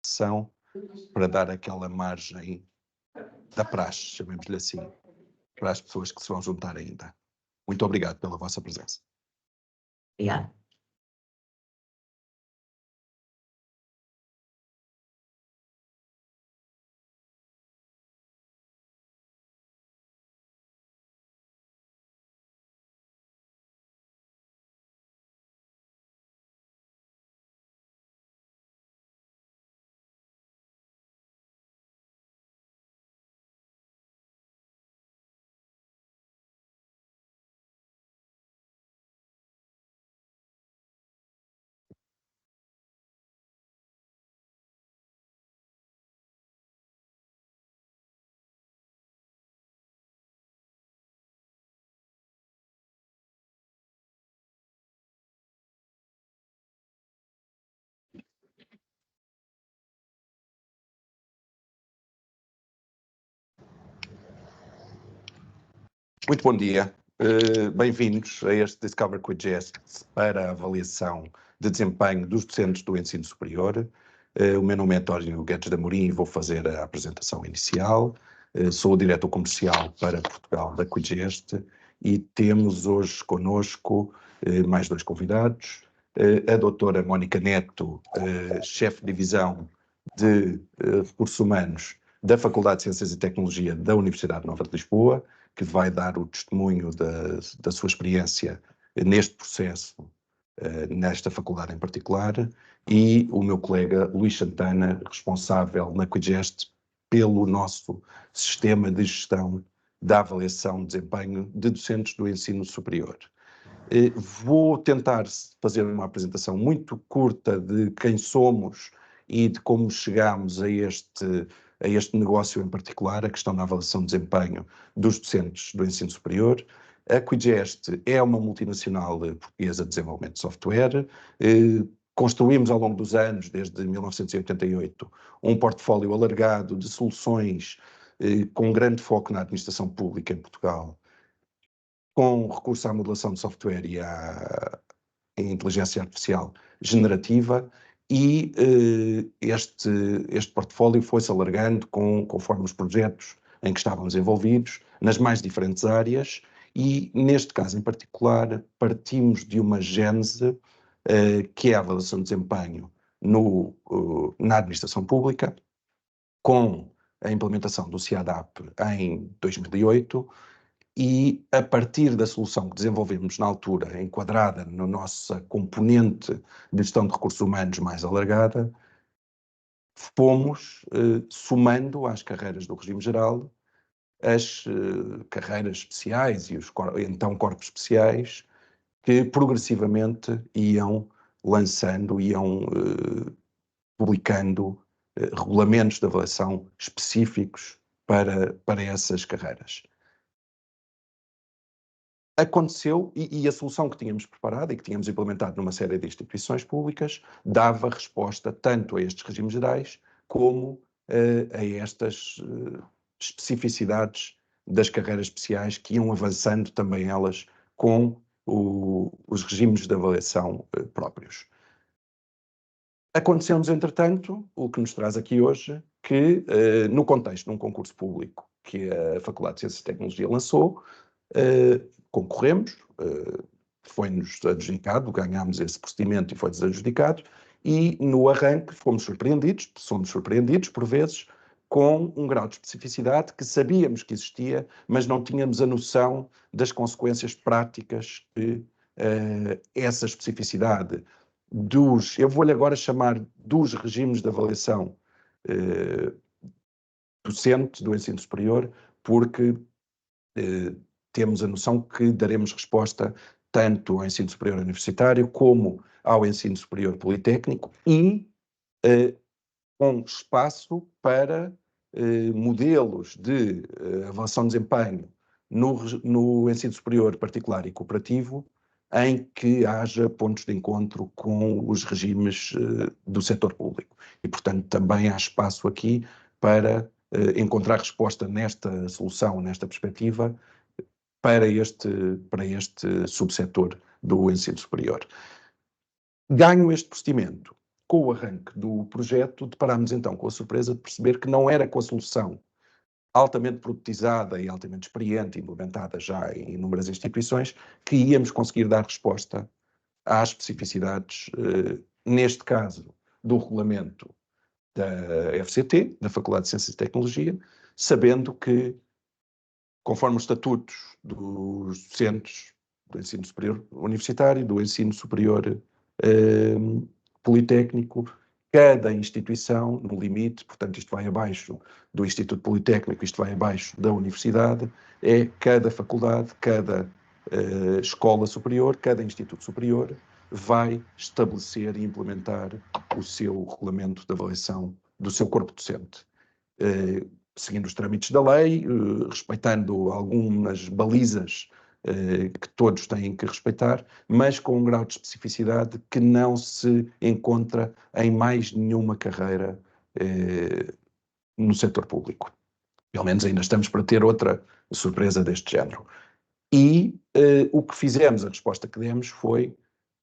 sessão para dar aquela margem da praxe, chamemos-lhe assim, para as pessoas que se vão juntar ainda. Muito obrigado pela vossa presença. Obrigada. Muito bom dia. Bem-vindos a este Discover QGIS para a avaliação de desempenho dos docentes do ensino superior. O meu nome é António Guedes de Amorim e vou fazer a apresentação inicial. Sou o diretor comercial para Portugal da QGIS e temos hoje connosco mais dois convidados. A doutora Mónica Neto, chefe de divisão de Recursos Humanos da Faculdade de Ciências e Tecnologia da Universidade Nova de Lisboa, que vai dar o testemunho da sua experiência neste processo, nesta faculdade em particular, e o meu colega Luís Santana, responsável na QGIS pelo nosso sistema de gestão da avaliação de desempenho de docentes do ensino superior. Vou tentar fazer uma apresentação muito curta de quem somos e de como chegámos a este negócio em particular, a questão da avaliação de desempenho dos docentes do ensino superior. A QGIS é uma multinacional portuguesa de desenvolvimento de software. Construímos ao longo dos anos, desde 1988, um portfólio alargado de soluções com grande foco na administração pública em Portugal, com recurso à modelação de software e à inteligência artificial generativa, e este portfólio foi-se alargando conforme os projetos em que estávamos envolvidos, nas mais diferentes áreas, e neste caso em particular partimos de uma gênese que é a avaliação de desempenho na administração pública, com a implementação do CIADAP em 2008, e a partir da solução que desenvolvemos na altura, enquadrada na nossa componente de gestão de recursos humanos mais alargada, fomos somando às carreiras do regime geral as carreiras especiais e os então corpos especiais que progressivamente iam lançando, iam publicando regulamentos de avaliação específicos para essas carreiras. Aconteceu, e a solução que tínhamos preparada e que tínhamos implementado numa série de instituições públicas dava resposta tanto a estes regimes gerais como a estas especificidades das carreiras especiais que iam avançando também elas com os regimes de avaliação próprios. Aconteceu-nos, entretanto, o que nos traz aqui hoje, que no contexto de um concurso público que a Faculdade de Ciências e Tecnologia lançou, concorremos, foi-nos adjudicado, ganhámos esse procedimento e foi-nos adjudicado, e no arranque somos surpreendidos por vezes com um grau de especificidade que sabíamos que existia, mas não tínhamos a noção das consequências práticas que essa especificidade eu vou-lhe agora chamar dos regimes de avaliação docente do ensino superior, porque temos a noção que daremos resposta tanto ao ensino superior universitário como ao ensino superior politécnico e com espaço para modelos de avaliação de desempenho no ensino superior particular e cooperativo em que haja pontos de encontro com os regimes do setor público. E, portanto, também há espaço aqui para encontrar resposta nesta solução, nesta perspectiva, para este subsetor do ensino superior. Ganho este procedimento com o arranque do projeto, deparámos então com a surpresa de perceber que não era com a solução altamente produtizada e altamente experiente, implementada já em inúmeras instituições, que íamos conseguir dar resposta às especificidades, neste caso, do regulamento da FCT, da Faculdade de Ciências e Tecnologia, sabendo que, conforme os estatutos dos docentes do ensino superior universitário, do ensino superior politécnico, cada instituição, no limite, portanto isto vai abaixo do Instituto Politécnico, isto vai abaixo da universidade, é cada faculdade, cada escola superior, cada instituto superior vai estabelecer e implementar o seu regulamento de avaliação do seu corpo docente. Seguindo os trâmites da lei, respeitando algumas balizas que todos têm que respeitar, mas com um grau de especificidade que não se encontra em mais nenhuma carreira no setor público. Pelo menos ainda estamos para ter outra surpresa deste género. E o que fizemos, a resposta que demos foi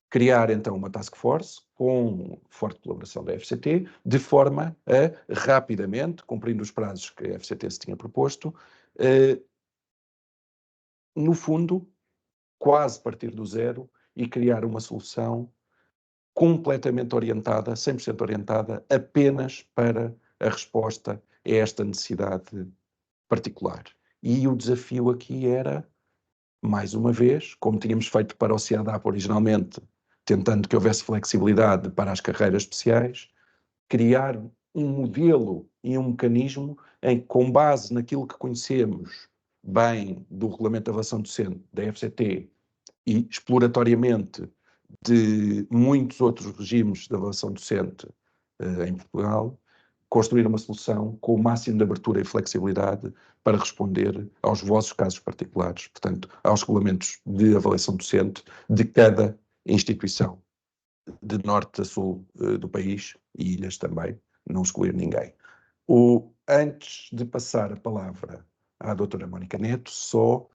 criar então uma task force com forte colaboração da FCT, de forma a rapidamente, cumprindo os prazos que a FCT se tinha proposto, no fundo, quase partir do zero e criar uma solução completamente orientada, 100% orientada, apenas para a resposta a esta necessidade particular. E o desafio aqui era, mais uma vez, como tínhamos feito para o CIADAP originalmente, tentando que houvesse flexibilidade para as carreiras especiais, criar um modelo e um mecanismo em que, com base naquilo que conhecemos bem do Regulamento de Avaliação Docente da FCT e exploratoriamente de muitos outros regimes de avaliação docente em Portugal, construir uma solução com o máximo de abertura e flexibilidade para responder aos vossos casos particulares, portanto, aos regulamentos de avaliação docente de cada instituição, de norte a sul do país e ilhas também, não excluir ninguém. Antes de passar a palavra à doutora Mónica Neto, só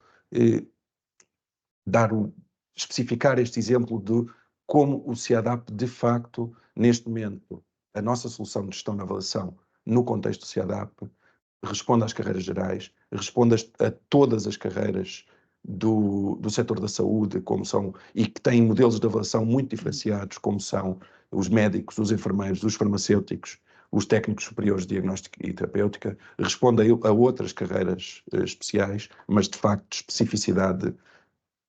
especificar este exemplo de como o CIADAP, de facto, neste momento, a nossa solução de gestão de avaliação no contexto do CIADAP responde às carreiras gerais, responde a todas as carreiras do setor da saúde, como são, e que têm modelos de avaliação muito diferenciados, como são os médicos, os enfermeiros, os farmacêuticos, os técnicos superiores de diagnóstica e terapêutica, responde a outras carreiras especiais, mas de facto especificidade,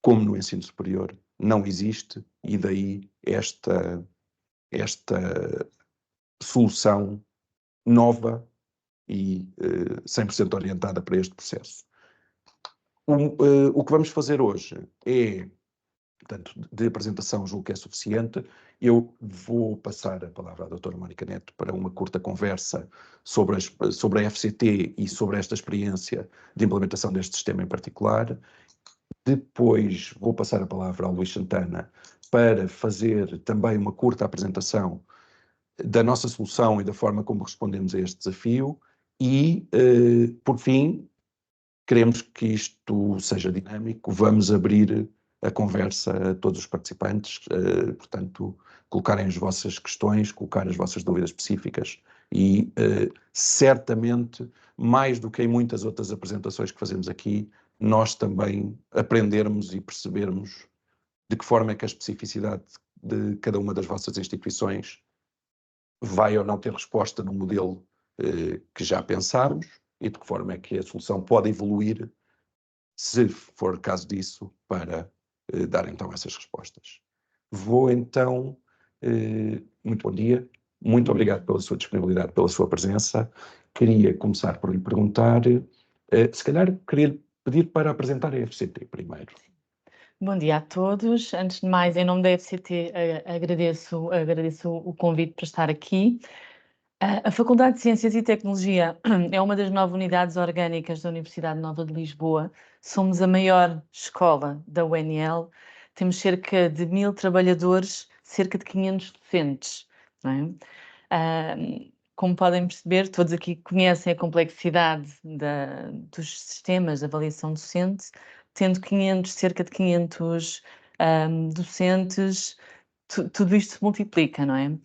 como no ensino superior, não existe, e daí esta solução nova e 100% orientada para este processo. O que vamos fazer hoje é, portanto, de apresentação julgo que é suficiente. Eu vou passar a palavra à doutora Mónica Neto para uma curta conversa sobre a FCT e sobre esta experiência de implementação deste sistema em particular. Depois vou passar a palavra ao Luís Santana para fazer também uma curta apresentação da nossa solução e da forma como respondemos a este desafio e, por fim, queremos que isto seja dinâmico, vamos abrir a conversa a todos os participantes, portanto, colocarem as vossas questões, colocar as vossas dúvidas específicas e, certamente, mais do que em muitas outras apresentações que fazemos aqui, nós também aprendermos e percebermos de que forma é que a especificidade de cada uma das vossas instituições vai ou não ter resposta no modelo que já pensámos e de que forma é que a solução pode evoluir, se for caso disso, para dar então essas respostas. Vou então, muito bom dia, muito obrigado pela sua disponibilidade, pela sua presença. Queria começar por lhe perguntar, se calhar queria lhe pedir para apresentar a FCT primeiro. Bom dia a todos. Antes de mais, em nome da FCT, agradeço o convite para estar aqui. A Faculdade de Ciências e Tecnologia é uma das 9 unidades orgânicas da Universidade Nova de Lisboa. Somos a maior escola da UNL. Temos cerca de 1000 trabalhadores, cerca de 500 docentes, não é? Como podem perceber, todos aqui conhecem a complexidade dos sistemas de avaliação docente, tendo cerca de 500 docentes, tudo isto se multiplica, não é?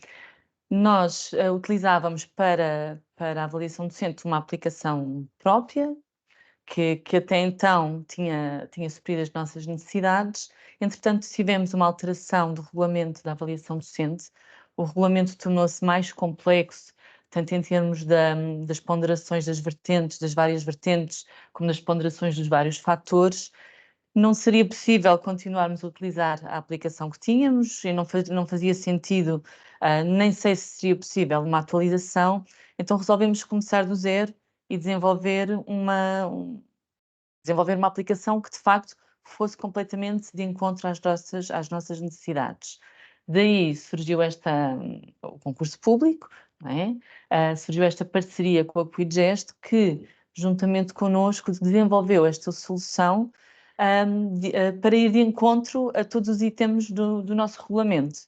Nós utilizávamos para a avaliação docente uma aplicação própria, que até então tinha suprido as nossas necessidades. Entretanto, tivemos uma alteração do regulamento da avaliação docente. O regulamento tornou-se mais complexo, tanto em termos das ponderações das vertentes, das várias vertentes, como das ponderações dos vários fatores. Não seria possível continuarmos a utilizar a aplicação que tínhamos e não fazia sentido, nem sei se seria possível uma atualização, então resolvemos começar do zero e desenvolver uma aplicação que de facto fosse completamente de encontro às nossas necessidades. Daí surgiu o concurso público, não é? Surgiu esta parceria com a Quidgest, que juntamente connosco desenvolveu esta solução para ir de encontro a todos os itens do nosso regulamento.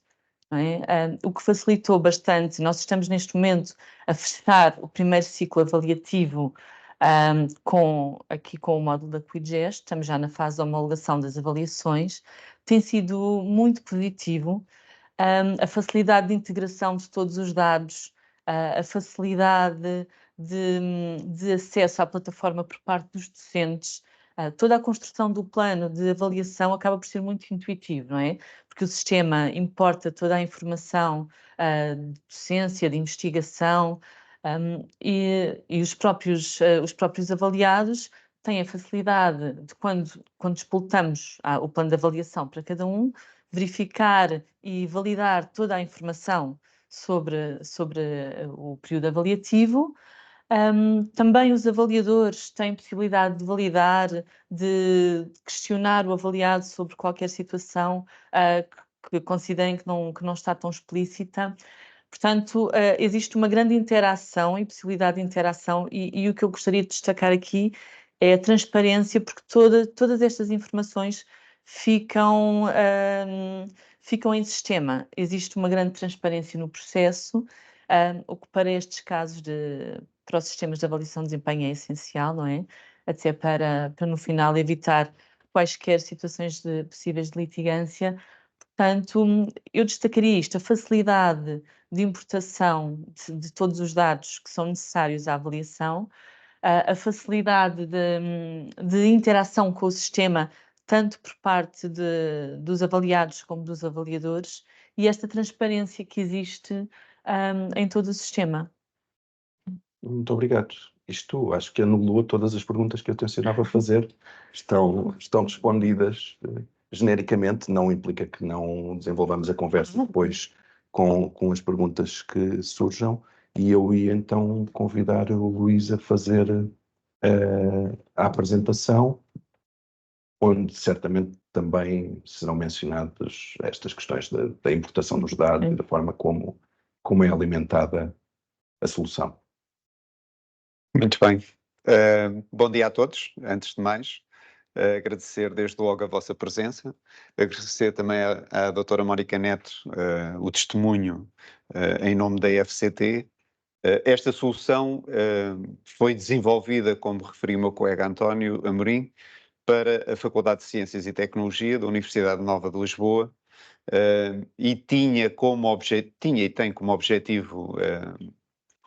Não é? O que facilitou bastante, nós estamos neste momento a fechar o primeiro ciclo avaliativo aqui com o módulo da Quidgest, estamos já na fase de homologação das avaliações, tem sido muito positivo. A facilidade de integração de todos os dados, a facilidade de acesso à plataforma por parte dos docentes, toda a construção do plano de avaliação acaba por ser muito intuitivo, não é? Porque o sistema importa toda a informação de docência, de investigação, e os próprios avaliados têm a facilidade de, quando disputamos o plano de avaliação para cada um, verificar e validar toda a informação sobre o período avaliativo. Também os avaliadores têm possibilidade de validar, de questionar o avaliado sobre qualquer situação que considerem que não está tão explícita. Portanto, existe uma grande interação e possibilidade de interação, e o que eu gostaria de destacar aqui é a transparência, porque todas estas informações ficam em sistema. Existe uma grande transparência no processo, o que para estes casos para os sistemas de avaliação de desempenho é essencial, não é? Até para no final evitar quaisquer situações possíveis de litigância. Portanto, eu destacaria isto, a facilidade de importação de todos os dados que são necessários à avaliação, a facilidade de interação com o sistema, tanto por parte dos avaliados como dos avaliadores, e esta transparência que existe em todo o sistema. Muito obrigado. Isto acho que anulou todas as perguntas que eu tencionava fazer. Estão respondidas genericamente, não implica que não desenvolvamos a conversa depois com as perguntas que surjam. E eu ia então convidar o Luís a fazer a apresentação, onde certamente também serão mencionadas estas questões da importação dos dados e da forma como é alimentada a solução. Muito bem. Bom dia a todos, antes de mais. Agradecer desde logo a vossa presença, agradecer também à doutora Mónica Neto o testemunho em nome da FCT. Esta solução foi desenvolvida, como referiu o meu colega António Amorim, para a Faculdade de Ciências e Tecnologia da Universidade Nova de Lisboa e tinha e tem como objetivo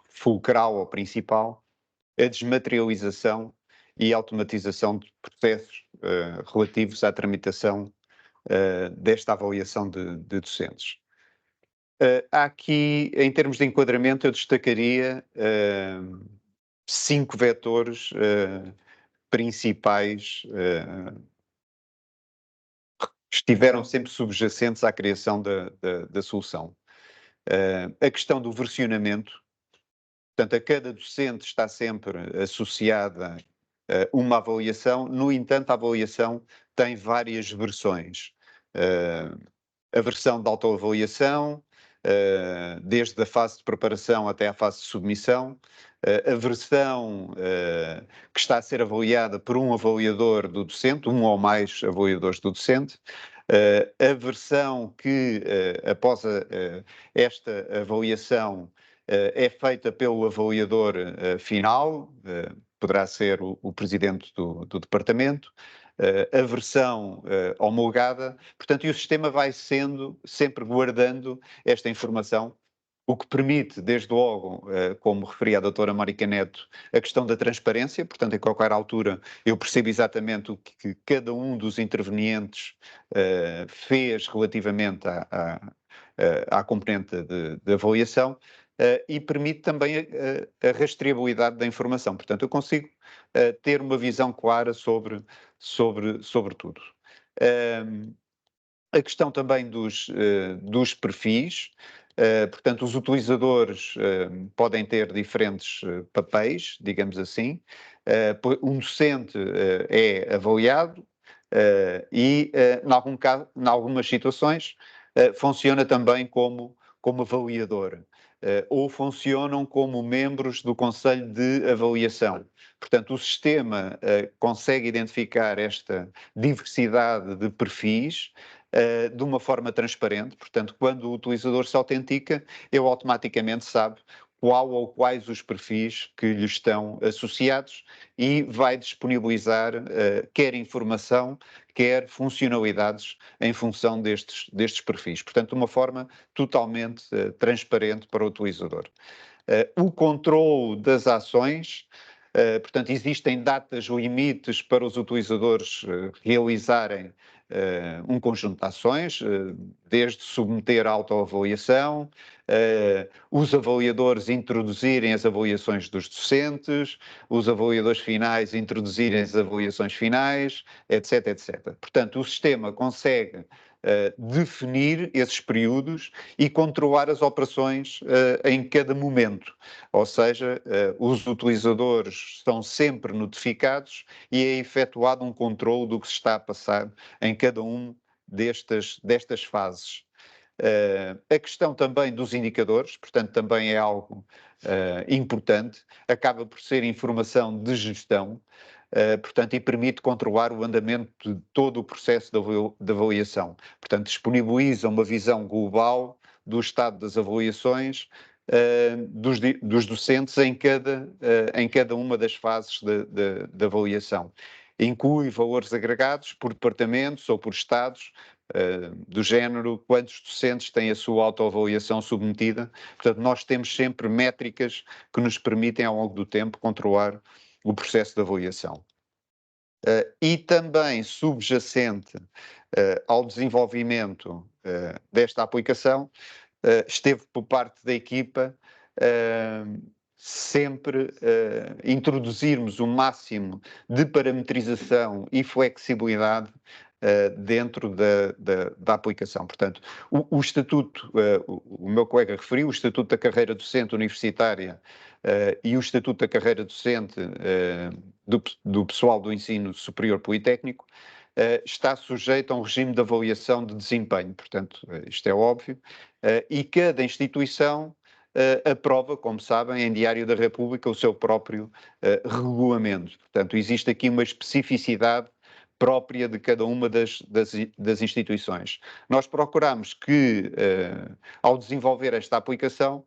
fulcral ou principal a desmaterialização e automatização de processos relativos à tramitação desta avaliação de docentes. Há aqui, em termos de enquadramento, eu destacaria 5 vetores principais estiveram sempre subjacentes à criação da solução. A questão do versionamento. Portanto, a cada docente está sempre associada uma avaliação, no entanto, a avaliação tem várias versões. A versão de autoavaliação, desde a fase de preparação até à fase de submissão, a versão que está a ser avaliada por um avaliador do docente, um ou mais avaliadores do docente, a versão que, após esta avaliação, é feita pelo avaliador final, poderá ser o presidente do departamento, a versão homologada, portanto, e o sistema vai sendo sempre guardando esta informação o que permite, desde logo, como referia a doutora Mónica Neto, a questão da transparência. Portanto, em qualquer altura eu percebo exatamente o que cada um dos intervenientes fez relativamente à componente de avaliação, e permite também a rastreabilidade da informação. Portanto, eu consigo ter uma visão clara sobre tudo. A questão também dos perfis. Portanto, os utilizadores podem ter diferentes papéis, digamos assim. Um docente é avaliado e, em algumas situações, funciona também como avaliador. Ou funcionam como membros do Conselho de Avaliação. Portanto, o sistema consegue identificar esta diversidade de perfis de uma forma transparente. Portanto, quando o utilizador se autentica, ele automaticamente sabe qual ou quais os perfis que lhe estão associados e vai disponibilizar quer informação, quer funcionalidades em função destes perfis. Portanto, de uma forma totalmente transparente para o utilizador. O controle das ações. Portanto, existem datas limites para os utilizadores realizarem um conjunto de ações, desde submeter a autoavaliação, os avaliadores introduzirem as avaliações dos docentes, os avaliadores finais introduzirem as avaliações finais, etc, etc. Portanto, o sistema consegue definir esses períodos e controlar as operações em cada momento. Ou seja, os utilizadores são sempre notificados e é efetuado um controle do que se está a passar em cada um destas fases. A questão também dos indicadores, portanto, também é algo importante, acaba por ser informação de gestão, portanto, e permite controlar o andamento de todo o processo de avaliação. Portanto, disponibiliza uma visão global do estado das avaliações dos docentes em cada uma das fases de avaliação. Inclui valores agregados por departamentos ou por estados, do género quantos docentes têm a sua autoavaliação submetida. Portanto, nós temos sempre métricas que nos permitem, ao longo do tempo, controlar o processo de avaliação. E também subjacente ao desenvolvimento desta aplicação, esteve por parte da equipa sempre introduzirmos o máximo de parametrização e flexibilidade dentro da aplicação. Portanto, o estatuto, o meu colega referiu, o estatuto da carreira docente universitária e o estatuto da carreira docente do pessoal do ensino superior politécnico está sujeito a um regime de avaliação de desempenho. Portanto, isto é óbvio, e cada instituição aprova, como sabem, em Diário da República o seu próprio regulamento. Portanto, existe aqui uma especificidade própria de cada uma das instituições. Nós procuramos que, ao desenvolver esta aplicação,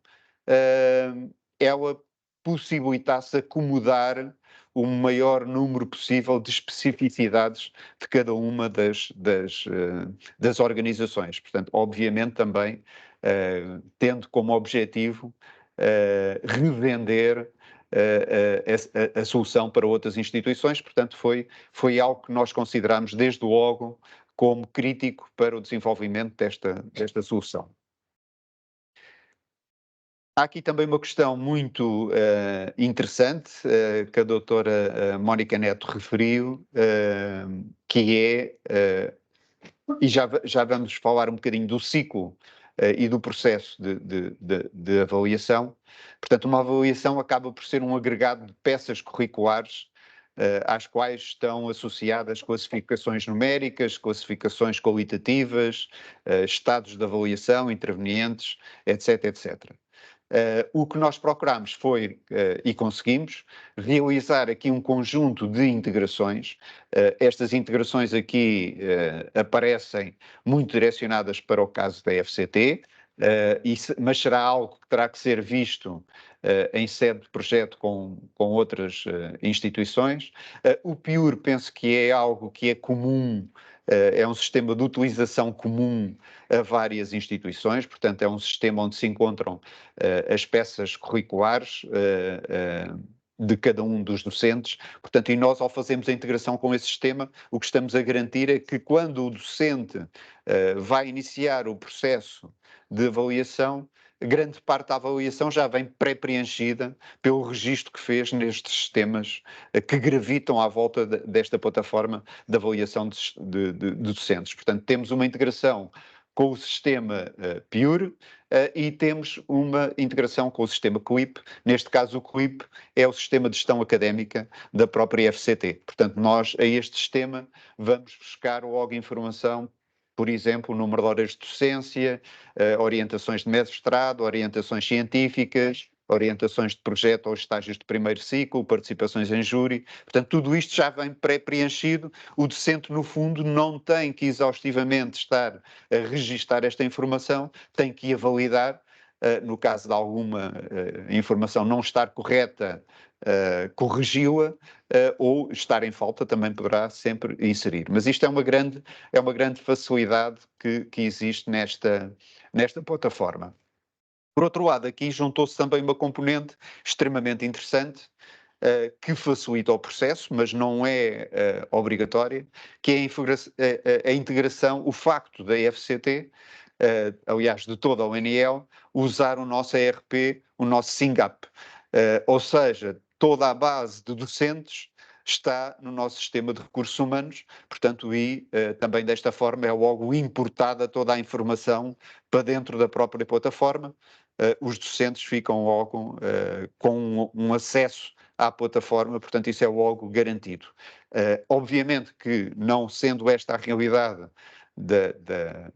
ela possibilitasse acomodar o maior número possível de especificidades de cada uma das organizações. Portanto, obviamente também tendo como objetivo revender a solução para outras instituições. Portanto, foi algo que nós consideramos desde logo como crítico para o desenvolvimento desta solução. Há aqui também uma questão muito interessante que a doutora Mónica Neto referiu, que é, e já vamos falar um bocadinho do ciclo e do processo de avaliação. Portanto, uma avaliação acaba por ser um agregado de peças curriculares às quais estão associadas classificações numéricas, classificações qualitativas, estados de avaliação, intervenientes, etc, etc. O que nós procuramos foi, e conseguimos, realizar aqui um conjunto de integrações. Estas integrações aqui aparecem muito direcionadas para o caso da FCT, mas será algo que terá que ser visto em sede de projeto com outras instituições. O PIUR penso que é algo que é comum é um sistema de utilização comum a várias instituições, portanto é um sistema onde se encontram as peças curriculares de cada um dos docentes, portanto, e nós ao fazermos a integração com esse sistema, o que estamos a garantir é que quando o docente vai iniciar o processo de avaliação, grande parte da avaliação já vem pré-preenchida pelo registro que fez nestes sistemas que gravitam à volta desta plataforma de avaliação de docentes. Portanto, temos uma integração com o sistema Pure e temos uma integração com o sistema CLIP. Neste caso, o CLIP é o sistema de gestão académica da própria FCT. Portanto, nós a este sistema vamos buscar logo informação, por exemplo, o número de horas de docência, orientações de mestrado, orientações científicas, orientações de projeto ou estágios de primeiro ciclo, participações em júri. Portanto, tudo isto já vem pré-preenchido. O docente, no fundo, não tem que exaustivamente estar a registar esta informação, tem que a validar. No caso de alguma informação não estar correta, corrigi-la, ou estar em falta também poderá sempre inserir. Mas isto é uma grande facilidade que existe nesta plataforma. Por outro lado, aqui juntou-se também uma componente extremamente interessante, que facilita o processo, mas não é obrigatória, que é a integração, o facto da FCT, aliás, de toda a ONL, usar o nosso ERP, o nosso SINGAP. Ou seja, toda a base de docentes está no nosso sistema de recursos humanos, portanto, e também desta forma é logo importada toda a informação para dentro da própria plataforma. Os docentes ficam logo com um acesso à plataforma, portanto isso é logo garantido. Obviamente que, não sendo esta a realidade da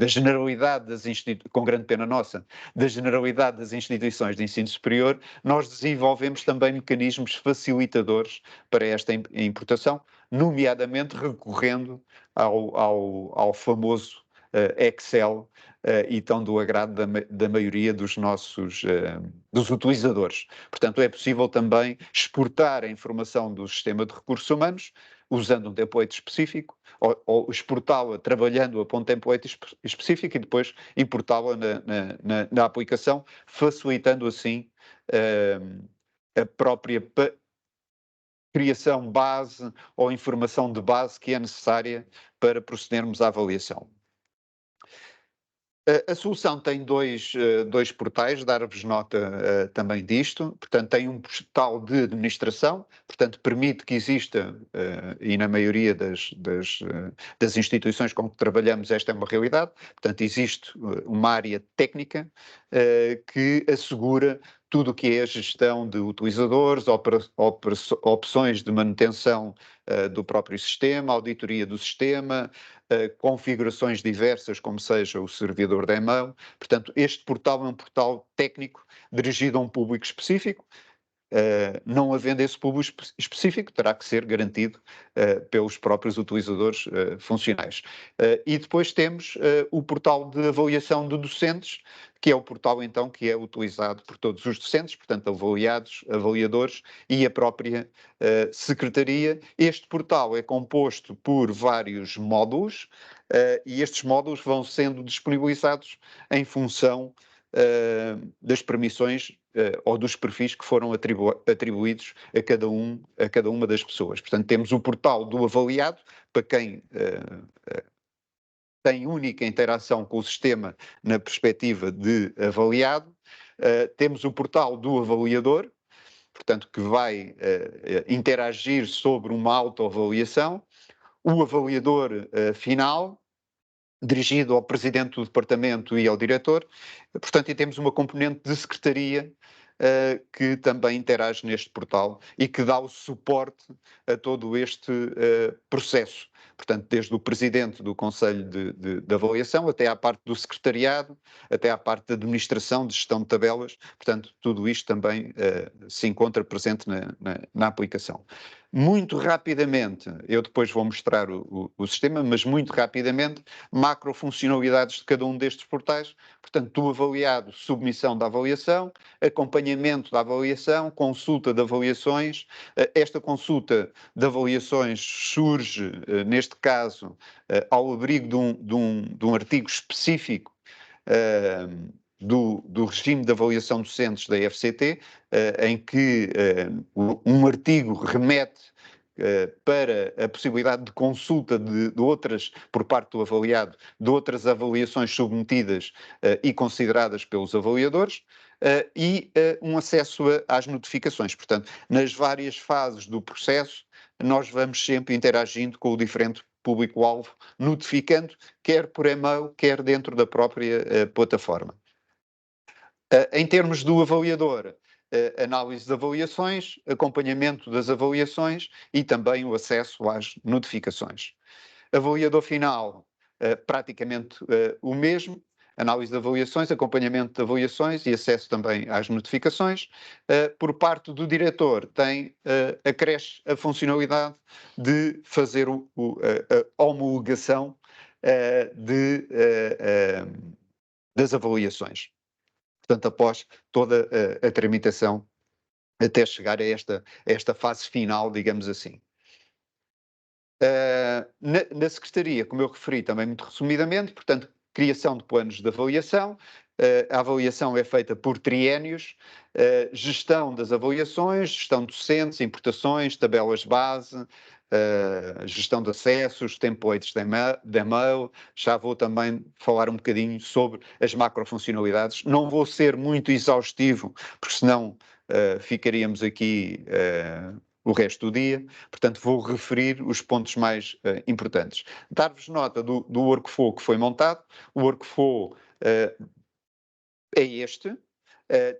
generalidade das instituições, com grande pena nossa, da generalidade das instituições de ensino superior, nós desenvolvemos também mecanismos facilitadores para esta importação, nomeadamente recorrendo ao famoso Excel, e tão do agrado da maioria dos nossos dos utilizadores. Portanto, é possível também exportar a informação do sistema de recursos humanos usando um template específico, ou exportá-la trabalhando-a para um template específico e depois importá-la na aplicação, facilitando assim a própria criação base ou informação de base que é necessária para procedermos à avaliação. A solução tem dois portais, dar-vos nota também disto. Portanto, tem um portal de administração, portanto, permite que exista, e na maioria das instituições com que trabalhamos esta é uma realidade, portanto, existe uma área técnica que assegura tudo o que é a gestão de utilizadores, opções de manutenção do próprio sistema, auditoria do sistema, configurações diversas, como seja o servidor da e-mail. Portanto, este portal é um portal técnico dirigido a um público específico. Não havendo esse público específico, terá que ser garantido pelos próprios utilizadores funcionais. E depois temos o portal de avaliação de docentes, que é o portal então que é utilizado por todos os docentes, portanto avaliados, avaliadores e a própria secretaria. Este portal é composto por vários módulos e estes módulos vão sendo disponibilizados em função das permissões ou dos perfis que foram atribuídos a cada uma das pessoas. Portanto, temos o portal do avaliado, para quem tem única interação com o sistema na perspectiva de avaliado. Temos o portal do avaliador, portanto, que vai interagir sobre uma autoavaliação. O avaliador final, dirigido ao presidente do departamento e ao diretor. Portanto, e temos uma componente de secretaria que também interage neste portal e que dá o suporte a todo este processo. Portanto, desde o presidente do Conselho de Avaliação até à parte do secretariado, até à parte da administração, de gestão de tabelas. Portanto, tudo isto também se encontra presente na aplicação. Muito rapidamente, eu depois vou mostrar o sistema, mas muito rapidamente, macrofuncionalidades de cada um destes portais. Portanto, do avaliado, submissão da avaliação, acompanhamento da avaliação, consulta de avaliações. Esta consulta de avaliações surge, neste caso, ao abrigo de um artigo específico do regime de avaliação docentes da FCT, em que um artigo remete para a possibilidade de consulta de outras, por parte do avaliado, de outras avaliações submetidas e consideradas pelos avaliadores, e um acesso às notificações. Portanto, nas várias fases do processo, nós vamos sempre interagindo com o diferente público-alvo, notificando, quer por e-mail, quer dentro da própria plataforma. Em termos do avaliador, análise de avaliações, acompanhamento das avaliações e também o acesso às notificações. Avaliador final, praticamente o mesmo, análise de avaliações, acompanhamento de avaliações e acesso também às notificações. Por parte do diretor, acresce a funcionalidade de fazer a homologação das avaliações. Portanto, após toda a tramitação até chegar a esta fase final, digamos assim. Na Secretaria, como eu referi também muito resumidamente, portanto, criação de planos de avaliação, a avaliação é feita por triénios, gestão das avaliações, gestão de docentes, importações, tabelas base, gestão de acessos, templates de e-mail. Já vou também falar um bocadinho sobre as macrofuncionalidades. Não vou ser muito exaustivo, porque senão ficaríamos aqui o resto do dia. Portanto, vou referir os pontos mais importantes. Dar-vos nota do workflow que foi montado. O workflow é este.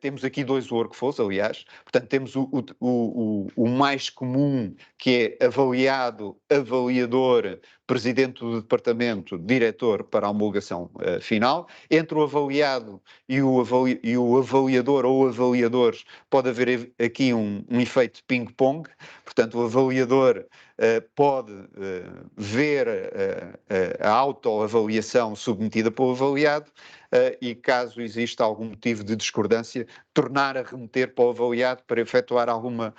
Temos aqui dois workflows, aliás. Portanto, temos o mais comum, que é avaliado, avaliador, presidente do departamento, diretor para a homologação final. Entre o avaliado e o avaliador ou avaliadores pode haver aqui um efeito de ping-pong. Portanto, o avaliador pode ver a autoavaliação submetida pelo avaliado e, caso exista algum motivo de discordância, tornar a remeter para o avaliado para efetuar alguma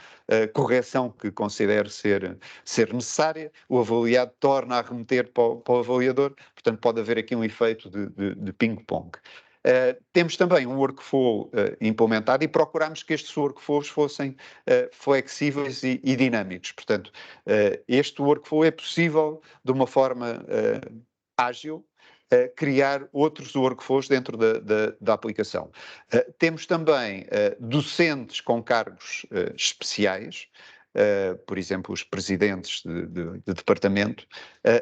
correção que considere ser necessária. O avaliado torna a remeter para o avaliador, portanto pode haver aqui um efeito de ping-pong. Temos também um workflow implementado e procurámos que estes workflows fossem flexíveis e dinâmicos. Portanto, este workflow é possível de uma forma ágil, criar outros workflows dentro da aplicação. Temos também docentes com cargos especiais, por exemplo, os presidentes de departamento,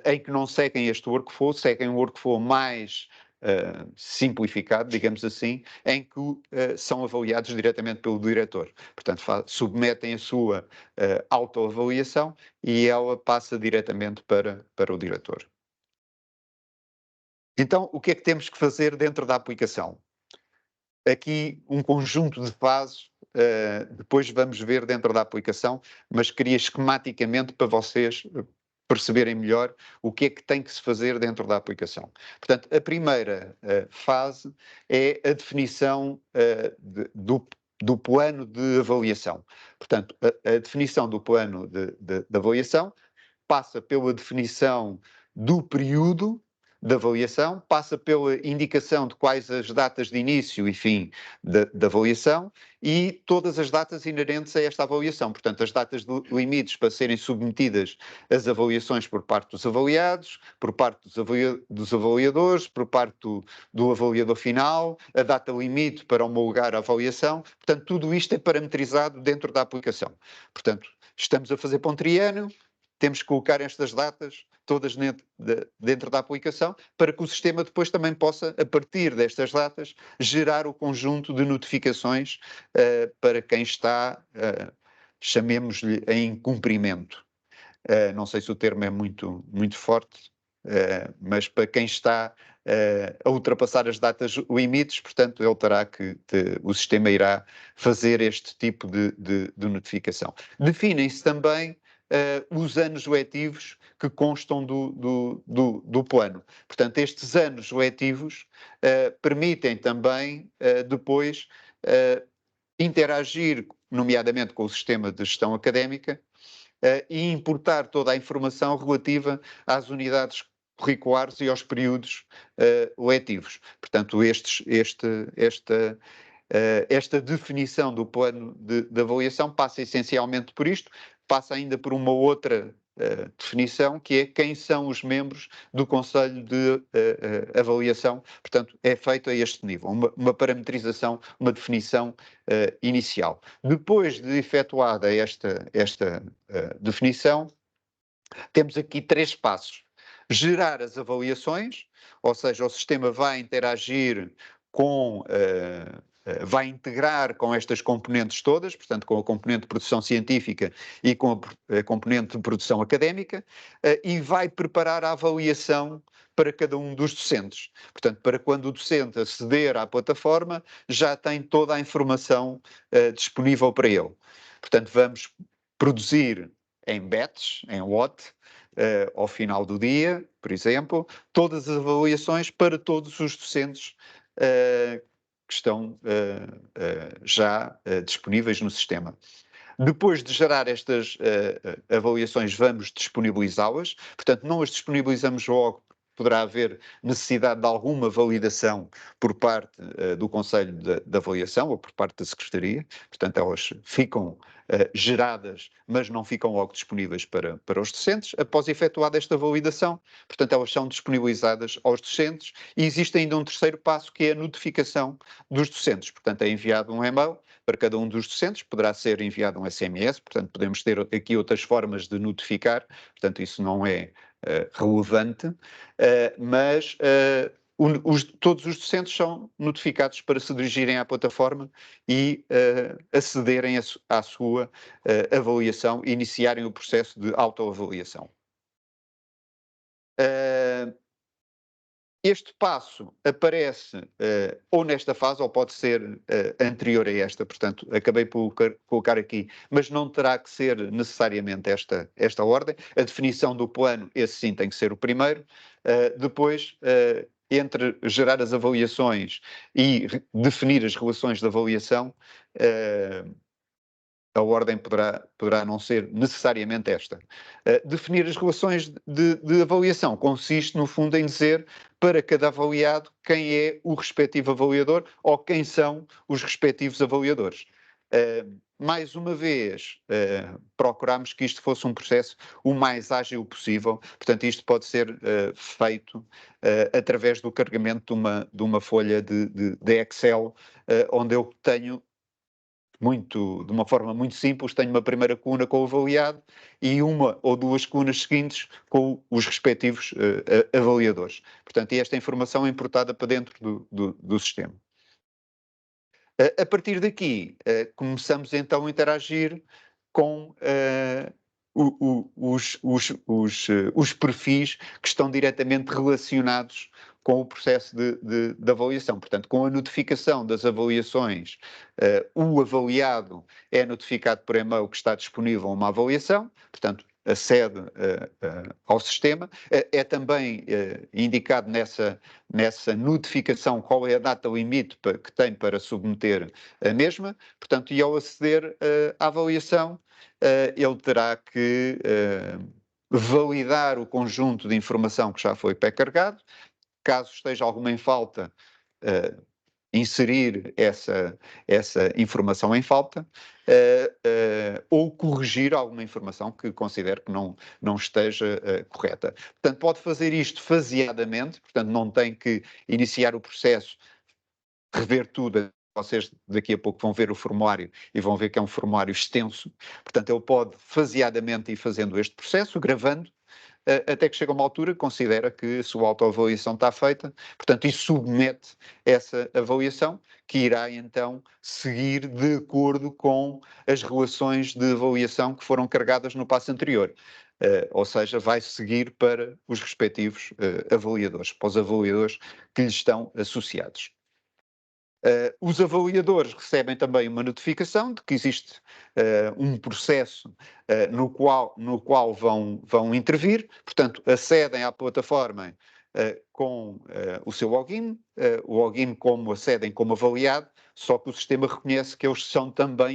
em que não seguem este workflow, seguem um workflow mais simplificado, digamos assim, em que são avaliados diretamente pelo diretor. Portanto, submetem a sua autoavaliação e ela passa diretamente para o diretor. Então, o que é que temos que fazer dentro da aplicação? Aqui um conjunto de fases, depois vamos ver dentro da aplicação, mas queria esquematicamente para vocês perceberem melhor o que é que tem que se fazer dentro da aplicação. Portanto, a primeira fase é a definição do plano de avaliação. Portanto, a definição do plano de avaliação passa pela definição do período de avaliação, passa pela indicação de quais as datas de início e fim da avaliação e todas as datas inerentes a esta avaliação. Portanto, as datas de limites para serem submetidas às avaliações por parte dos avaliados, por parte dos avaliadores, por parte do avaliador final, a data limite para homologar a avaliação. Portanto, tudo isto é parametrizado dentro da aplicação. Portanto, estamos a fazer para um triênio, temos que colocar estas datas todas dentro da aplicação para que o sistema depois também possa, a partir destas datas, gerar o conjunto de notificações para quem está, chamemos-lhe, em cumprimento. Não sei se o termo é muito forte, mas para quem está a ultrapassar as datas limites, portanto, ele terá o sistema irá fazer este tipo de notificação. Definem-se também os anos letivos que constam do plano. Portanto, estes anos letivos permitem também depois interagir, nomeadamente com o sistema de gestão académica, e importar toda a informação relativa às unidades curriculares e aos períodos letivos. Portanto, esta definição do plano de avaliação passa essencialmente por isto, passa ainda por uma outra definição, que é quem são os membros do Conselho de Avaliação. Portanto, é feito a este nível, uma parametrização, uma definição inicial. Depois de efetuada esta definição, temos aqui 3 passos. Gerar as avaliações, ou seja, o sistema vai interagir com... vai integrar com estas componentes todas, portanto, com a componente de produção científica e com a componente de produção académica, e vai preparar a avaliação para cada um dos docentes. Portanto, para quando o docente aceder à plataforma, já tem toda a informação disponível para ele. Portanto, vamos produzir em batch, em lote, ao final do dia, por exemplo, todas as avaliações para todos os docentes que estão já disponíveis no sistema. Depois de gerar estas avaliações, vamos disponibilizá-las. Portanto, não as disponibilizamos logo, poderá haver necessidade de alguma validação por parte do Conselho de Avaliação ou por parte da Secretaria. Portanto, elas ficam geradas, mas não ficam logo disponíveis para os docentes. Após efetuada esta validação, portanto, elas são disponibilizadas aos docentes e existe ainda um terceiro passo, que é a notificação dos docentes. Portanto, é enviado um e-mail para cada um dos docentes, poderá ser enviado um SMS, portanto, podemos ter aqui outras formas de notificar, portanto, isso não é relevante, mas todos os docentes são notificados para se dirigirem à plataforma e acederem à sua avaliação e iniciarem o processo de autoavaliação. Este passo aparece ou nesta fase, ou pode ser anterior a esta, portanto, acabei por colocar aqui, mas não terá que ser necessariamente esta ordem. A definição do plano, esse sim tem que ser o primeiro. Depois, entre gerar as avaliações e definir as relações de avaliação, a ordem poderá não ser necessariamente esta. Definir as relações de avaliação consiste, no fundo, em dizer para cada avaliado quem é o respectivo avaliador ou quem são os respectivos avaliadores. Mais uma vez, procurámos que isto fosse um processo o mais ágil possível, portanto isto pode ser feito através do carregamento de uma folha de Excel, onde eu tenho de uma forma muito simples, tenho uma primeira coluna com o avaliado e uma ou duas colunas seguintes com os respectivos avaliadores. Portanto, esta informação é importada para dentro do sistema. A partir daqui, começamos então a interagir com os perfis que estão diretamente relacionados com o processo de avaliação. Portanto, com a notificação das avaliações, o avaliado é notificado por e-mail que está disponível uma avaliação, portanto, acede ao sistema. É também indicado nessa notificação qual é a data limite que tem para submeter a mesma. Portanto, e ao aceder à avaliação, ele terá que validar o conjunto de informação que já foi pré-carregado. Caso esteja alguma em falta, inserir essa informação em falta, ou corrigir alguma informação que considere que não esteja correta. Portanto, pode fazer isto faseadamente, portanto, não tem que iniciar o processo, rever tudo. Vocês daqui a pouco vão ver o formulário e vão ver que é um formulário extenso. Portanto, ele pode faseadamente ir fazendo este processo, gravando, até que chega uma altura que considera que a sua autoavaliação está feita, portanto, e submete essa avaliação, que irá então seguir de acordo com as relações de avaliação que foram carregadas no passo anterior. Ou seja, vai seguir para os respectivos avaliadores, para os avaliadores que lhes estão associados. Os avaliadores recebem também uma notificação de que existe um processo no qual vão intervir, portanto, acedem à plataforma com o seu login, o login como acedem como avaliado, só que o sistema reconhece que eles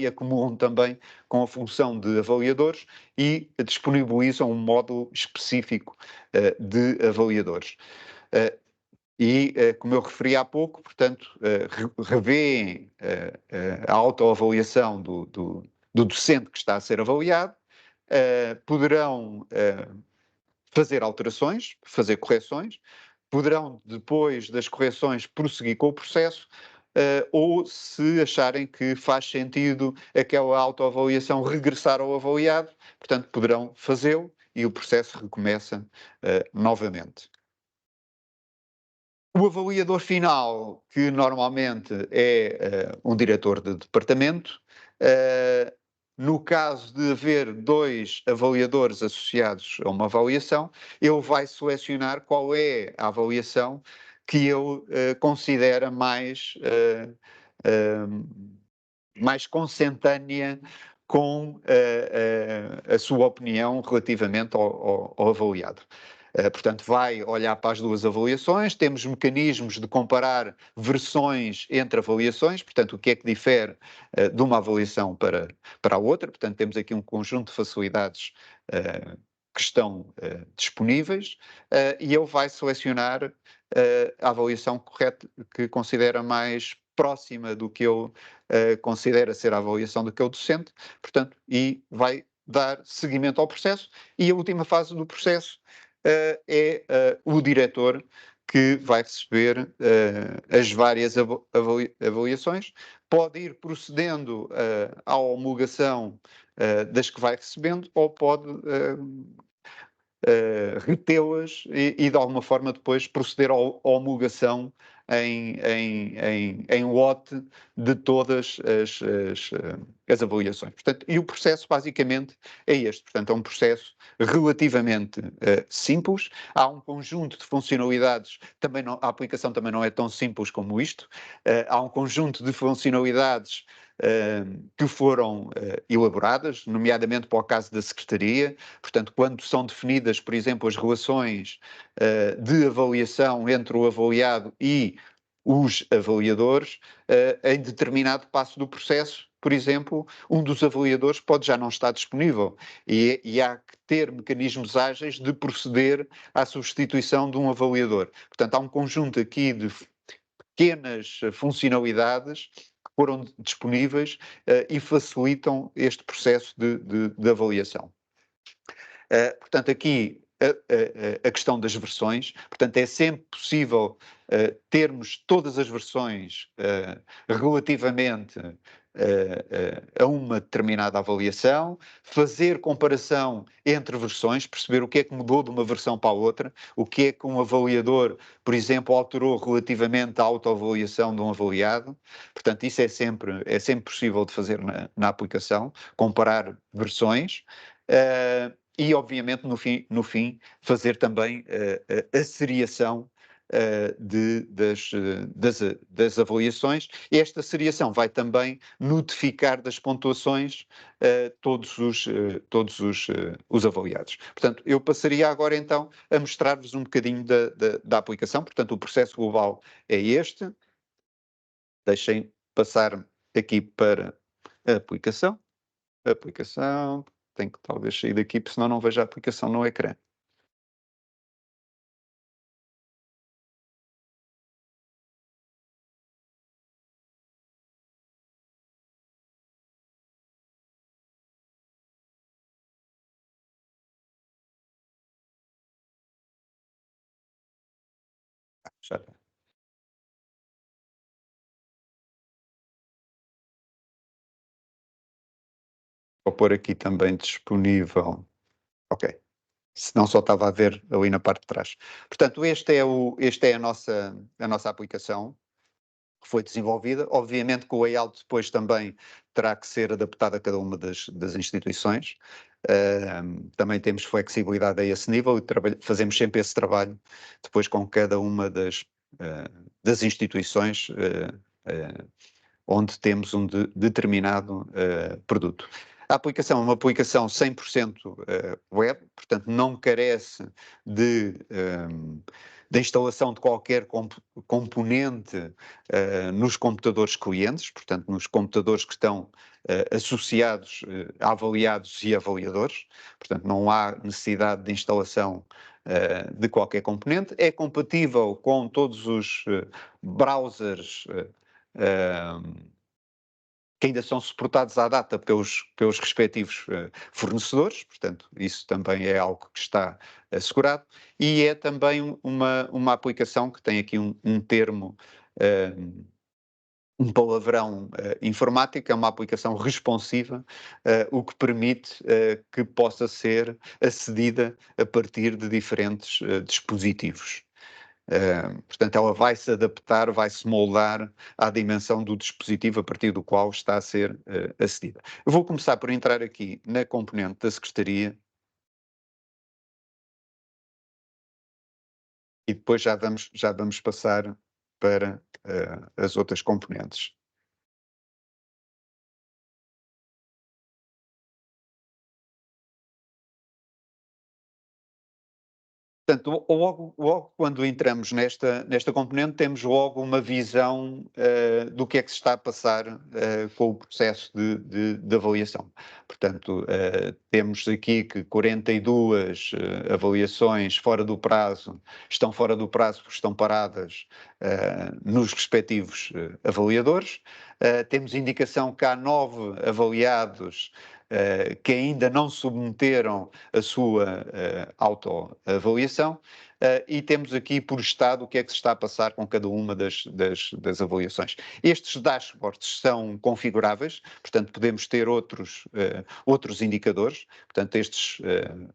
acumulam também com a função de avaliadores e disponibilizam um módulo específico de avaliadores. Como eu referi há pouco, portanto, revêem a autoavaliação do docente que está a ser avaliado, poderão fazer alterações, fazer correções, poderão, depois das correções, prosseguir com o processo, ou, se acharem que faz sentido aquela autoavaliação, regressar ao avaliado, portanto, poderão fazê-lo e o processo recomeça novamente. O avaliador final, que normalmente é um diretor de departamento, no caso de haver 2 avaliadores associados a uma avaliação, ele vai selecionar qual é a avaliação que ele considera mais consentânea com a sua opinião relativamente ao avaliado. Portanto, vai olhar para as 2 avaliações, temos mecanismos de comparar versões entre avaliações, portanto, o que é que difere de uma avaliação para a outra, portanto, temos aqui um conjunto de facilidades que estão disponíveis, e ele vai selecionar a avaliação correta que considera mais próxima do que eu considera ser a avaliação daquele docente, portanto, e vai dar seguimento ao processo, e a última fase do processo é o diretor que vai receber as várias avaliações, pode ir procedendo à homologação das que vai recebendo, ou pode retê-las e de alguma forma depois proceder à homologação em lote de todas as avaliações. Portanto, e o processo basicamente é este. Portanto, é um processo relativamente simples. Há um conjunto de funcionalidades, a aplicação também não é tão simples como isto. Há um conjunto de funcionalidades que foram elaboradas, nomeadamente para o caso da Secretaria. Portanto, quando são definidas, por exemplo, as relações de avaliação entre o avaliado e os avaliadores, em determinado passo do processo, por exemplo, um dos avaliadores pode já não estar disponível e há que ter mecanismos ágeis de proceder à substituição de um avaliador. Portanto, há um conjunto aqui de pequenas funcionalidades que foram disponíveis e facilitam este processo de avaliação. Portanto, aqui a questão das versões, portanto, é sempre possível termos todas as versões relativamente a uma determinada avaliação, fazer comparação entre versões, perceber o que é que mudou de uma versão para a outra, o que é que um avaliador, por exemplo, alterou relativamente à autoavaliação de um avaliado. Portanto, isso é sempre possível de fazer na aplicação, comparar versões. E, obviamente, no fim fazer também a seriação das avaliações. Esta seriação vai também notificar das pontuações todos os avaliados. Portanto, eu passaria agora então a mostrar-vos um bocadinho da aplicação. Portanto, o processo global é este. Deixem passar aqui para a aplicação. Tenho que talvez sair daqui, porque senão não vejo a aplicação no ecrã. Já está. Vou pôr aqui também disponível. Ok. Senão só estava a ver ali na parte de trás. Portanto, esta é a nossa aplicação que foi desenvolvida. Obviamente que o layout depois também terá que ser adaptado a cada uma das instituições. Também temos flexibilidade a esse nível e fazemos sempre esse trabalho depois com cada uma das instituições onde temos um determinado produto. A aplicação é uma aplicação 100% web, portanto não carece da instalação de qualquer componente nos computadores clientes, portanto nos computadores que estão associados a avaliados e avaliadores, portanto não há necessidade de instalação de qualquer componente. É compatível com todos os browsers que ainda são suportados à data pelos respectivos fornecedores, portanto, isso também é algo que está assegurado, e é também uma aplicação que tem aqui um termo, um palavrão informático, é uma aplicação responsiva, o que permite que possa ser acedida a partir de diferentes dispositivos. Portanto, ela vai se adaptar, vai se moldar à dimensão do dispositivo a partir do qual está a ser acedida. Eu vou começar por entrar aqui na componente da Secretaria e depois já vamos passar para as outras componentes. Portanto, logo quando entramos nesta componente, temos logo uma visão do que é que se está a passar com o processo de avaliação. Portanto, temos aqui que 42 avaliações fora do prazo, estão fora do prazo porque estão paradas nos respectivos avaliadores. Temos indicação que há 9 avaliados que ainda não submeteram a sua autoavaliação, e temos aqui por estado o que é que se está a passar com cada uma das avaliações. Estes dashboards são configuráveis, portanto podemos ter outros indicadores, portanto estes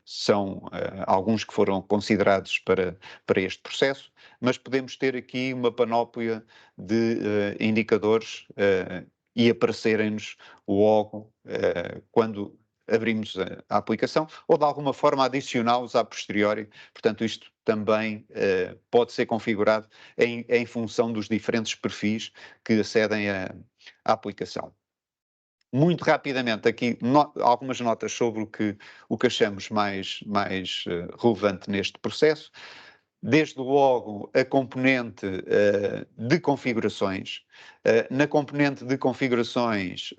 são alguns que foram considerados para este processo, mas podemos ter aqui uma panóplia de indicadores e aparecerem-nos logo quando abrimos a aplicação, ou de alguma forma adicioná-los a posteriori. Portanto, isto também pode ser configurado em função dos diferentes perfis que acedem à aplicação. Muito rapidamente aqui algumas notas sobre o que achamos mais relevante neste processo. Desde logo a componente de configurações. Na componente de configurações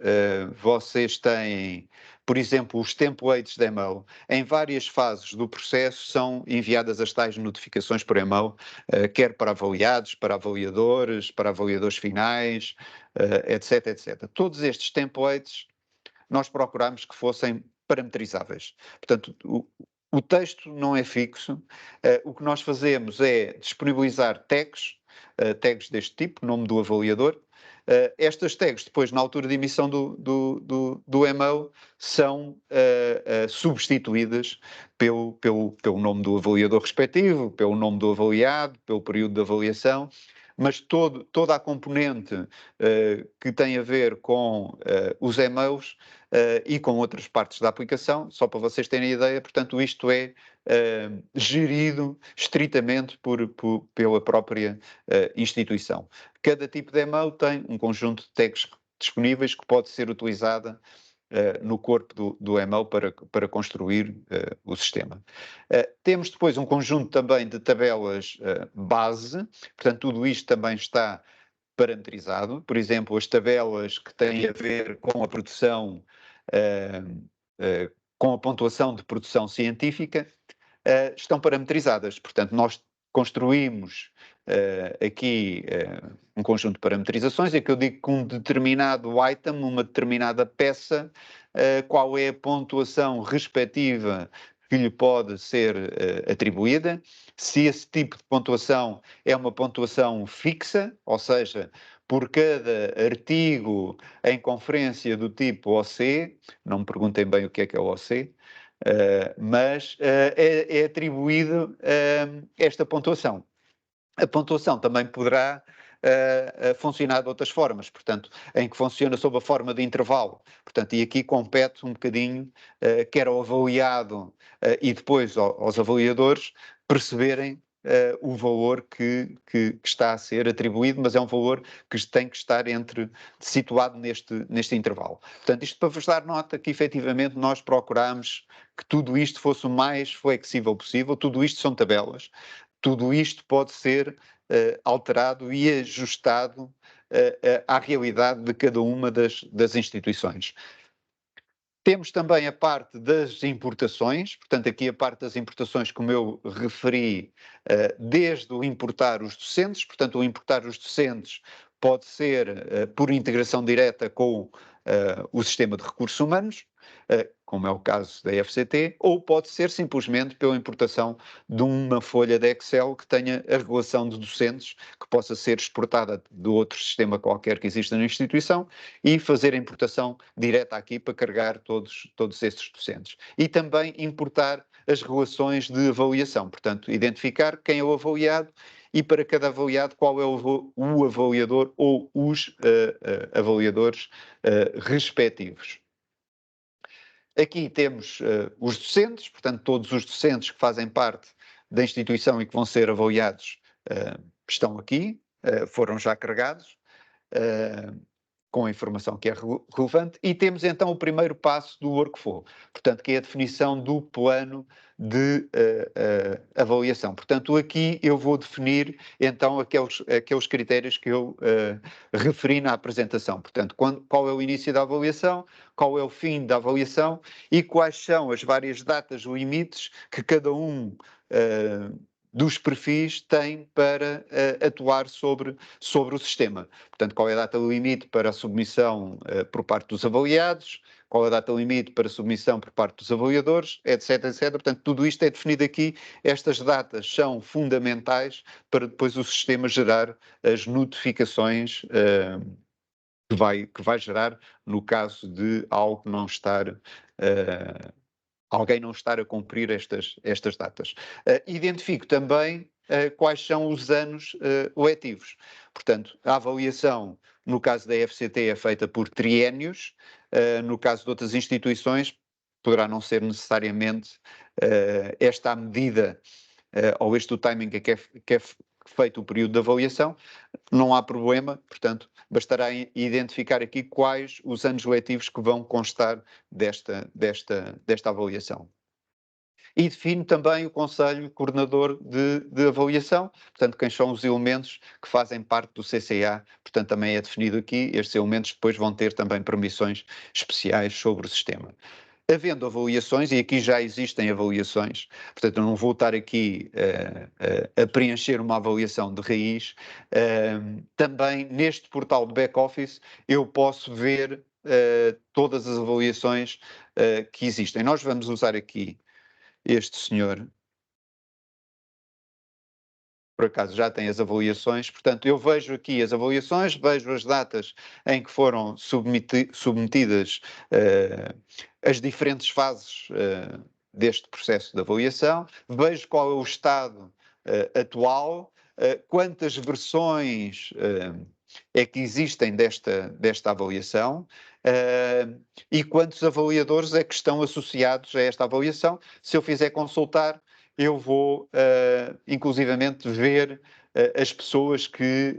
vocês têm, por exemplo, os templates de e-mail. Em várias fases do processo são enviadas as tais notificações por e-mail, quer para avaliados, para avaliadores finais, etc, etc. Todos estes templates nós procuramos que fossem parametrizáveis. Portanto, o texto não é fixo. O que nós fazemos é disponibilizar tags deste tipo, nome do avaliador. Estas tags, depois, na altura de emissão do e-mail, são substituídas pelo nome do avaliador respectivo, pelo nome do avaliado, pelo período de avaliação, mas toda a componente que tem a ver com os e-mails e com outras partes da aplicação, só para vocês terem ideia, portanto, isto é gerido estritamente pela própria instituição. Cada tipo de e-mail tem um conjunto de tags disponíveis que pode ser utilizada no corpo do e-mail para construir o sistema. Temos depois um conjunto também de tabelas base, portanto tudo isto também está parametrizado. Por exemplo, as tabelas que têm a ver com a produção, com a pontuação de produção científica, estão parametrizadas. Portanto, nós construímos aqui um conjunto de parametrizações, é que eu digo que um determinado item, uma determinada peça, qual é a pontuação respectiva que lhe pode ser atribuída, se esse tipo de pontuação é uma pontuação fixa, ou seja, por cada artigo em conferência do tipo OC, não me perguntem bem o que é o OC, mas é atribuído esta pontuação. A pontuação também poderá funcionar de outras formas, portanto, em que funciona sob a forma de intervalo. Portanto, e aqui compete um bocadinho, quer ao avaliado e depois aos avaliadores, perceberem o valor que está a ser atribuído, mas é um valor que tem que estar situado neste intervalo. Portanto, isto para vos dar nota que efetivamente nós procuramos que tudo isto fosse o mais flexível possível. Tudo isto são tabelas, tudo isto pode ser alterado e ajustado à realidade de cada uma das instituições. Temos também a parte das importações, portanto aqui a parte das importações, como eu referi, desde o importar os docentes, portanto o importar os docentes pode ser por integração direta com o sistema de recursos humanos, como é o caso da FCT, ou pode ser simplesmente pela importação de uma folha de Excel que tenha a relação de docentes, que possa ser exportada de outro sistema qualquer que exista na instituição e fazer a importação direta aqui para carregar todos estes docentes. E também importar as relações de avaliação, portanto, identificar quem é o avaliado e para cada avaliado qual é o avaliador ou os avaliadores respectivos. Aqui temos os docentes, portanto, todos os docentes que fazem parte da instituição e que vão ser avaliados estão aqui, foram já carregados, com a informação que é relevante, e temos então o primeiro passo do workflow, portanto, que é a definição do plano de avaliação. Portanto, aqui eu vou definir então aqueles critérios que eu referi na apresentação. Portanto, qual é o início da avaliação, qual é o fim da avaliação e quais são as várias datas limites que cada um dos perfis tem para atuar sobre o sistema. Portanto, qual é a data limite para a submissão por parte dos avaliados, qual é a data limite para a submissão por parte dos avaliadores, etc, etc. Portanto, tudo isto é definido aqui. Estas datas são fundamentais para depois o sistema gerar as notificações que vai gerar no caso de algo não estar... alguém não estar a cumprir estas datas. Identifico também quais são os anos letivos. Portanto, a avaliação, no caso da FCT, é feita por triénios, no caso de outras instituições, poderá não ser necessariamente esta a medida ou este o timing que é feito o período de avaliação, não há problema, portanto, bastará identificar aqui quais os anos letivos que vão constar desta avaliação. E define também o Conselho Coordenador de Avaliação, portanto, quem são os elementos que fazem parte do CCA, portanto, também é definido aqui, estes elementos depois vão ter também permissões especiais sobre o sistema. Havendo avaliações, e aqui já existem avaliações, portanto eu não vou estar aqui a preencher uma avaliação de raiz, também neste portal de back-office eu posso ver todas as avaliações que existem. Nós vamos usar aqui este senhor, por acaso já tem as avaliações, portanto eu vejo aqui as avaliações, vejo as datas em que foram submetidas as diferentes fases deste processo de avaliação, vejo qual é o estado atual, quantas versões é que existem desta avaliação e quantos avaliadores é que estão associados a esta avaliação. Se eu fizer consultar, eu vou inclusivamente ver as pessoas que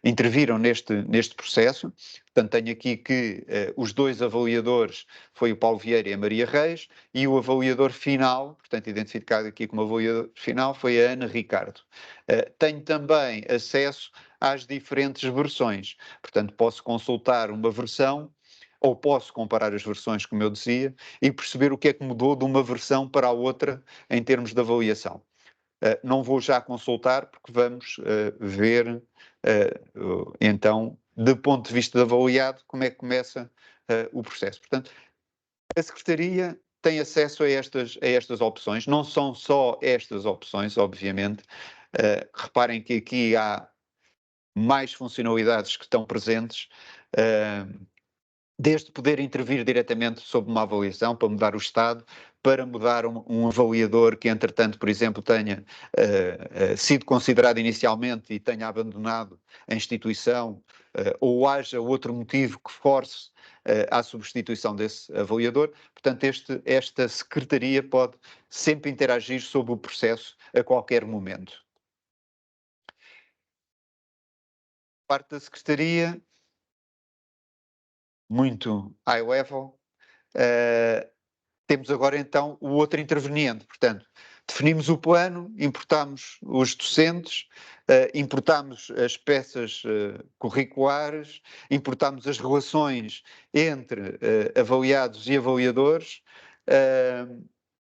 interviram neste processo. Portanto, tenho aqui que os dois avaliadores foi o Paulo Vieira e a Maria Reis, e o avaliador final, portanto, identificado aqui como avaliador final, foi a Ana Ricardo. Tenho também acesso às diferentes versões, portanto, posso consultar uma versão ou posso comparar as versões, como eu dizia, e perceber o que é que mudou de uma versão para a outra em termos de avaliação. Não vou já consultar, porque vamos ver, então, do ponto de vista de avaliado, como é que começa o processo. Portanto, a Secretaria tem acesso a estas opções. Não são só estas opções, obviamente. Reparem que aqui há mais funcionalidades que estão presentes, desde poder intervir diretamente sobre uma avaliação para mudar o estado, para mudar um avaliador que, entretanto, por exemplo, tenha sido considerado inicialmente e tenha abandonado a instituição, ou haja outro motivo que force à substituição desse avaliador. Portanto, esta secretaria pode sempre interagir sobre o processo a qualquer momento. Parte da secretaria, muito high level. Temos agora então o outro interveniente, portanto, definimos o plano, importamos os docentes, importamos as peças curriculares, importamos as relações entre avaliados e avaliadores,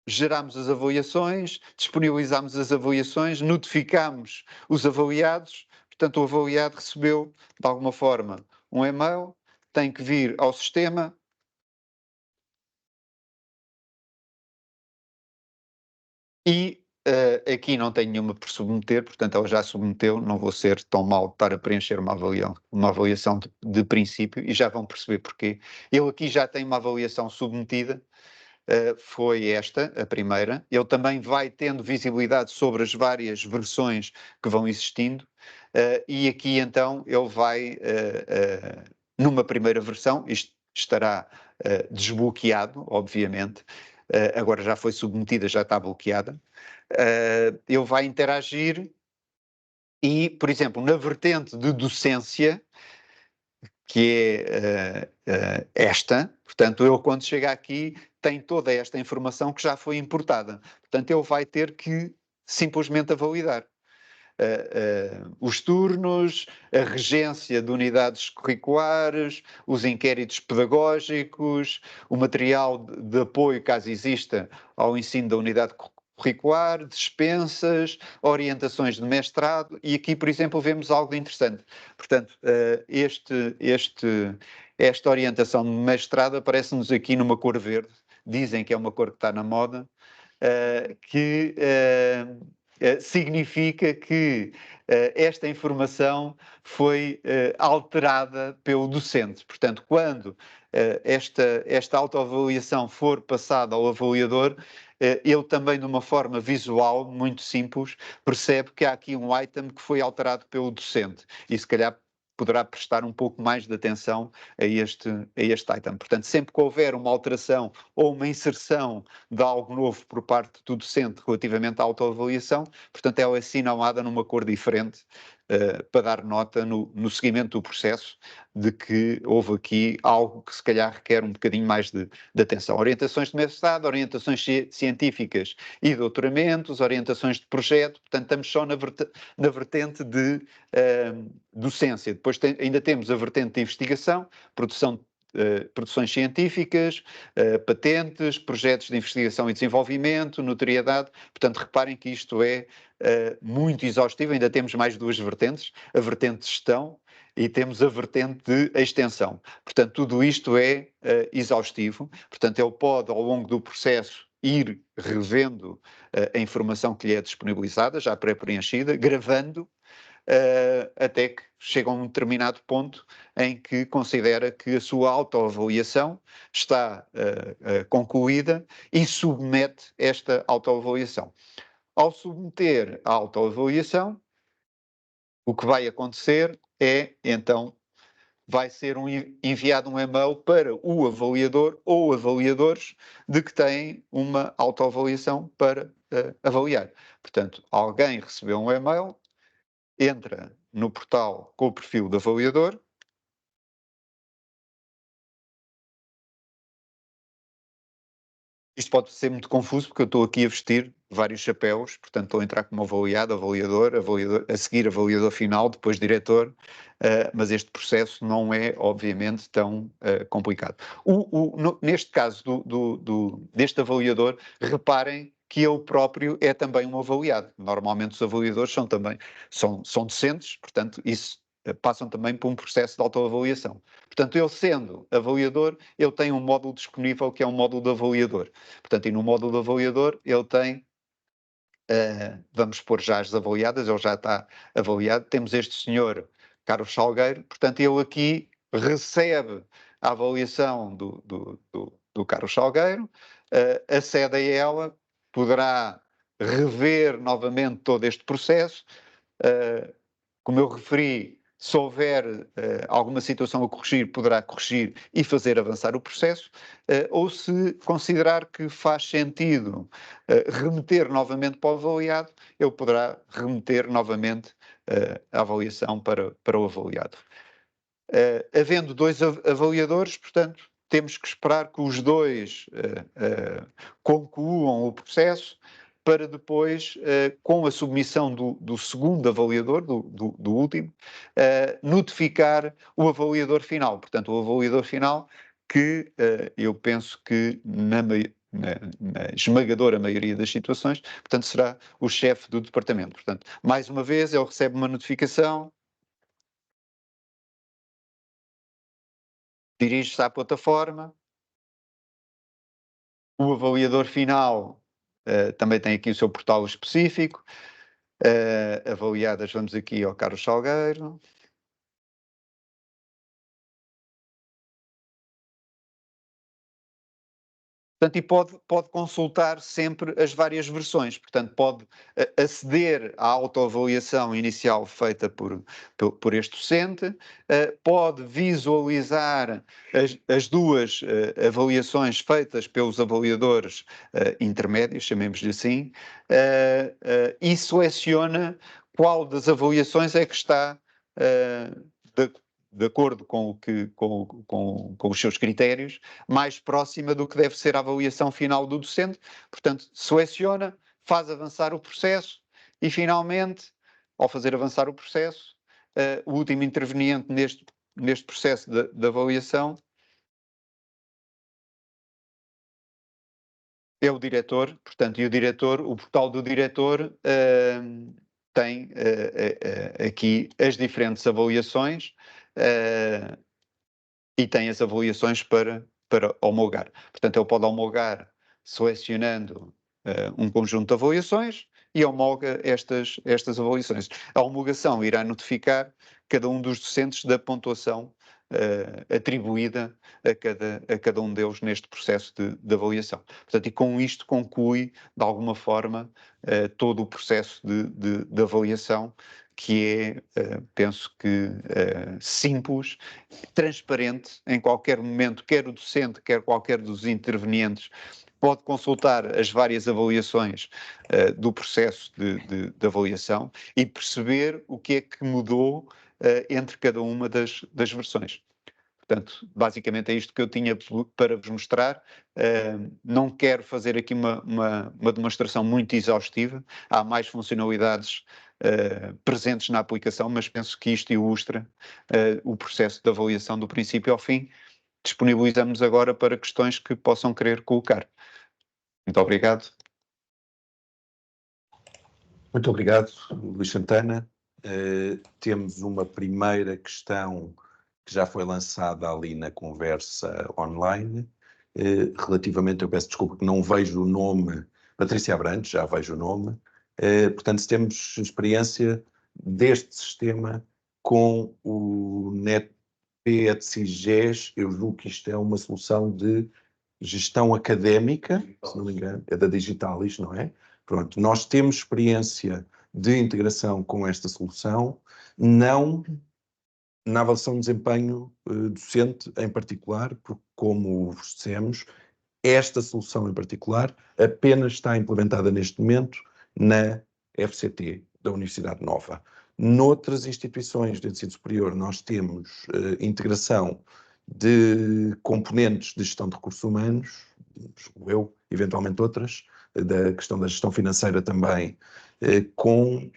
geramos as avaliações, disponibilizamos as avaliações, notificamos os avaliados, portanto o avaliado recebeu de alguma forma um e-mail, tem que vir ao sistema, e aqui não tenho nenhuma por submeter, portanto ela já submeteu, não vou ser tão mal de estar a preencher uma avaliação de princípio, e já vão perceber porquê. Eu aqui já tenho uma avaliação submetida, foi esta, a primeira. Ele também vai tendo visibilidade sobre as várias versões que vão existindo, e aqui então ele vai, numa primeira versão, isto estará desbloqueado, obviamente, agora já foi submetida, já está bloqueada, ele vai interagir e, por exemplo, na vertente de docência, que é esta, portanto, ele quando chega aqui tem toda esta informação que já foi importada. Portanto, ele vai ter que simplesmente a validar. Os turnos, a regência de unidades curriculares, os inquéritos pedagógicos, o material de apoio, caso exista, ao ensino da unidade curricular, dispensas, orientações de mestrado, e aqui, por exemplo, vemos algo interessante. Portanto, esta orientação de mestrado aparece-nos aqui numa cor verde, dizem que é uma cor que está na moda, que significa que esta informação foi alterada pelo docente. Portanto, quando esta autoavaliação for passada ao avaliador, ele também, de uma forma visual, muito simples, percebe que há aqui um item que foi alterado pelo docente e, se calhar, poderá prestar um pouco mais de atenção a este item. Portanto, sempre que houver uma alteração ou uma inserção de algo novo por parte do docente relativamente à autoavaliação, portanto, ela é assinalada numa cor diferente, para dar nota no seguimento do processo de que houve aqui algo que se calhar requer um bocadinho mais de atenção. Orientações de mestrado, orientações científicas e doutoramentos, orientações de projeto, portanto estamos só na vertente de docência. Depois ainda temos a vertente de investigação, produções científicas, patentes, projetos de investigação e desenvolvimento, notoriedade. Portanto, reparem que isto é muito exaustivo. Ainda temos mais duas vertentes, a vertente de gestão e temos a vertente de extensão. Portanto, tudo isto é exaustivo. Portanto, ele pode, ao longo do processo, ir revendo a informação que lhe é disponibilizada, já pré-preenchida, gravando, até que chega a um determinado ponto em que considera que a sua autoavaliação está concluída e submete esta autoavaliação. Ao submeter a autoavaliação, o que vai acontecer é, então, vai ser enviado um e-mail para o avaliador ou avaliadores de que têm uma autoavaliação para avaliar. Portanto, alguém recebeu um e-mail, entra no portal com o perfil do avaliador, isto pode ser muito confuso porque eu estou aqui a vestir vários chapéus, portanto estou a entrar como avaliado, avaliador, a seguir avaliador final, depois diretor, mas este processo não é obviamente tão complicado. Neste caso deste avaliador, reparem que ele próprio é também um avaliado. Normalmente os avaliadores são docentes, portanto isso passam também por um processo de autoavaliação. Portanto, ele sendo avaliador, ele tem um módulo disponível que é um módulo de avaliador. Portanto, e no módulo de avaliador ele tem, vamos pôr já as avaliadas, ele já está avaliado, temos este senhor Carlos Salgueiro, portanto ele aqui recebe a avaliação do Carlos Salgueiro, acede a ela, poderá rever novamente todo este processo. Como eu referi, se houver alguma situação a corrigir, poderá corrigir e fazer avançar o processo, ou se considerar que faz sentido remeter novamente para o avaliado, ele poderá remeter novamente a avaliação para o avaliado. Havendo dois avaliadores, portanto, temos que esperar que os dois concluam o processo para depois, com a submissão do segundo avaliador, do último, notificar o avaliador final. Portanto, o avaliador final que eu penso que na esmagadora maioria das situações, portanto, será o chefe do departamento. Portanto, mais uma vez, ele recebe uma notificação, dirige-se à plataforma, o avaliador final também tem aqui o seu portal específico, avaliadas, vamos aqui ao Carlos Salgueiro. Portanto, e pode consultar sempre as várias versões, portanto, pode aceder à autoavaliação inicial feita por este docente, pode visualizar as duas avaliações feitas pelos avaliadores intermédios, chamemos-lhe assim, e seleciona qual das avaliações é que está de acordo com os seus critérios, mais próxima do que deve ser a avaliação final do docente. Portanto, seleciona, faz avançar o processo e, finalmente, ao fazer avançar o processo, o último interveniente neste processo de avaliação é o diretor. Portanto, e o portal do diretor tem aqui as diferentes avaliações e tem as avaliações para homologar. Portanto, ele pode homologar selecionando um conjunto de avaliações e homologa estas avaliações. A homologação irá notificar cada um dos docentes da pontuação atribuída a cada um deles neste processo de avaliação. Portanto, e com isto conclui, de alguma forma, todo o processo de avaliação, que é, penso que, simples, transparente. Em qualquer momento, quer o docente, quer qualquer dos intervenientes, pode consultar as várias avaliações do processo de avaliação e perceber o que é que mudou entre cada uma das versões. Portanto, basicamente é isto que eu tinha para vos mostrar. Não quero fazer aqui uma demonstração muito exaustiva. Há mais funcionalidades presentes na aplicação, mas penso que isto ilustra o processo de avaliação do princípio ao fim. Disponibilizamos agora para questões que possam querer colocar. Muito obrigado. Muito obrigado, Luís Santana. Temos uma primeira questão que já foi lançada ali na conversa online. Relativamente, eu peço desculpa que não vejo o nome, Patrícia Abrantes, já vejo o nome. Portanto, se temos experiência deste sistema com o NetPET-CIGES, eu julgo que isto é uma solução de gestão académica, se não me engano, é da Digitalis, não é? Pronto, nós temos experiência de integração com esta solução, não na avaliação de desempenho docente em particular, porque, como vos dissemos, esta solução em particular apenas está implementada neste momento na FCT, da Universidade Nova. Noutras instituições de ensino superior, nós temos integração de componentes de gestão de recursos humanos, eu, eventualmente outras, da questão da gestão financeira também, com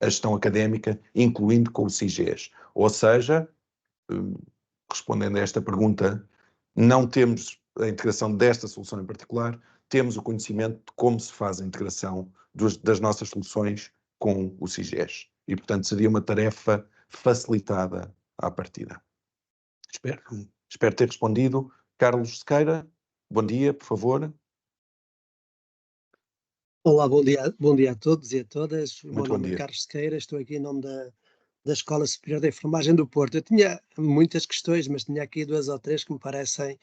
a gestão académica, incluindo com o CIGES. Ou seja, respondendo a esta pergunta, não temos a integração desta solução em particular, temos o conhecimento de como se faz a integração das nossas soluções com o CIGES. E, portanto, seria uma tarefa facilitada à partida. Espero ter respondido. Carlos Sequeira, bom dia, por favor. Olá, bom dia a todos e a todas. Muito Meu nome bom dia. é Carlos Sequeira, estou aqui em nome da Escola Superior de Enfermagem do Porto. Eu tinha muitas questões, mas tinha aqui duas ou três que me parecem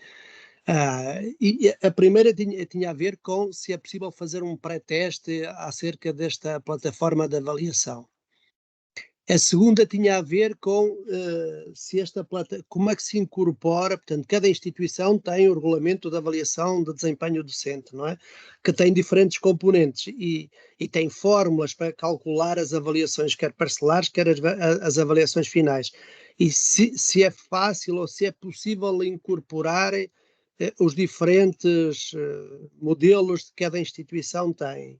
E a primeira tinha a ver com se é possível fazer um pré-teste acerca desta plataforma de avaliação. A segunda tinha a ver com se como é que se incorpora, portanto, cada instituição tem o regulamento de avaliação de desempenho docente, não é? Que tem diferentes componentes e tem fórmulas para calcular as avaliações, quer parcelares, quer as avaliações finais. E se é fácil ou se é possível incorporar os diferentes modelos que cada instituição tem.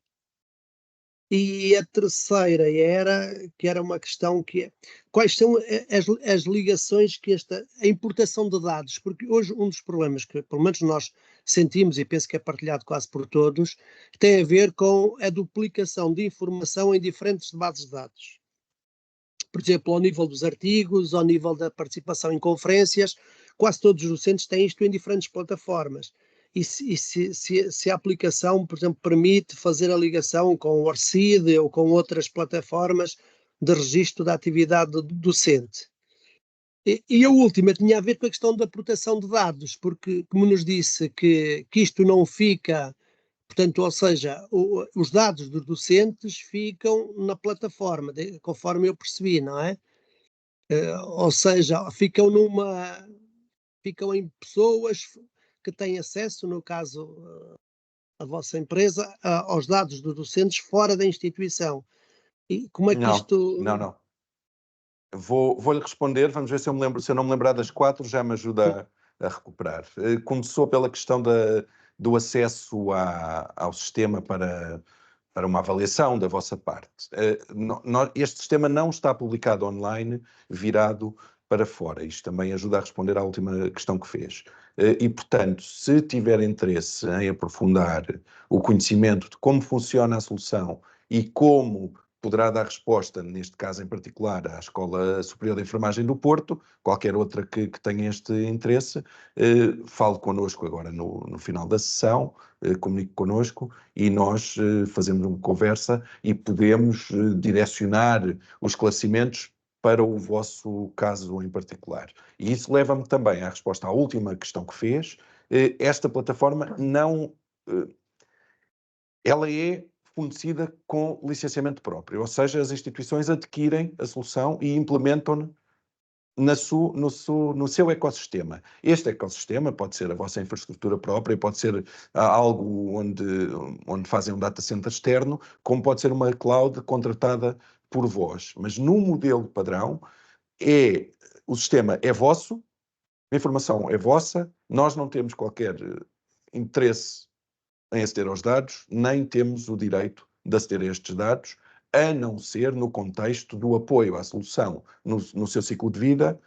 E a terceira que era uma questão quais são as ligações que a importação de dados, porque hoje um dos problemas que pelo menos nós sentimos, e penso que é partilhado quase por todos, tem a ver com a duplicação de informação em diferentes bases de dados. Por exemplo, ao nível dos artigos, ao nível da participação em conferências, quase todos os docentes têm isto em diferentes plataformas. E se a aplicação, por exemplo, permite fazer a ligação com o ORCID ou com outras plataformas de registro da atividade docente. E a última tinha a ver com a questão da proteção de dados, porque, como nos disse, que isto não fica, portanto, ou seja, os dados dos docentes ficam na plataforma, conforme eu percebi, não é? Ou seja, ficam em pessoas que têm acesso, no caso a vossa empresa, aos dados dos docentes fora da instituição. E como é que isto... Não. Vou-lhe responder, vamos ver se eu me lembro. Se eu não me lembrar das 4, já me ajuda a recuperar. Começou pela questão do acesso ao sistema para uma avaliação da vossa parte. Este sistema não está publicado online, virado para fora. Isto também ajuda a responder à última questão que fez. E, portanto, se tiver interesse em aprofundar o conhecimento de como funciona a solução e como poderá dar resposta, neste caso em particular, à Escola Superior de Enfermagem do Porto, qualquer outra que tenha este interesse, fale connosco agora no final da sessão, comunique connosco e nós fazemos uma conversa e podemos direcionar os esclarecimentos para o vosso caso em particular. E isso leva-me também à resposta à última questão que fez. Esta plataforma não... ela é fornecida com licenciamento próprio, ou seja, as instituições adquirem a solução e implementam-na no seu ecossistema. Este ecossistema pode ser a vossa infraestrutura própria, pode ser algo onde fazem um data center externo, como pode ser uma cloud contratada por vós. Mas no modelo padrão, o sistema é vosso, a informação é vossa, nós não temos qualquer interesse em aceder aos dados, nem temos o direito de aceder a estes dados, a não ser no contexto do apoio à solução no seu ciclo de vida,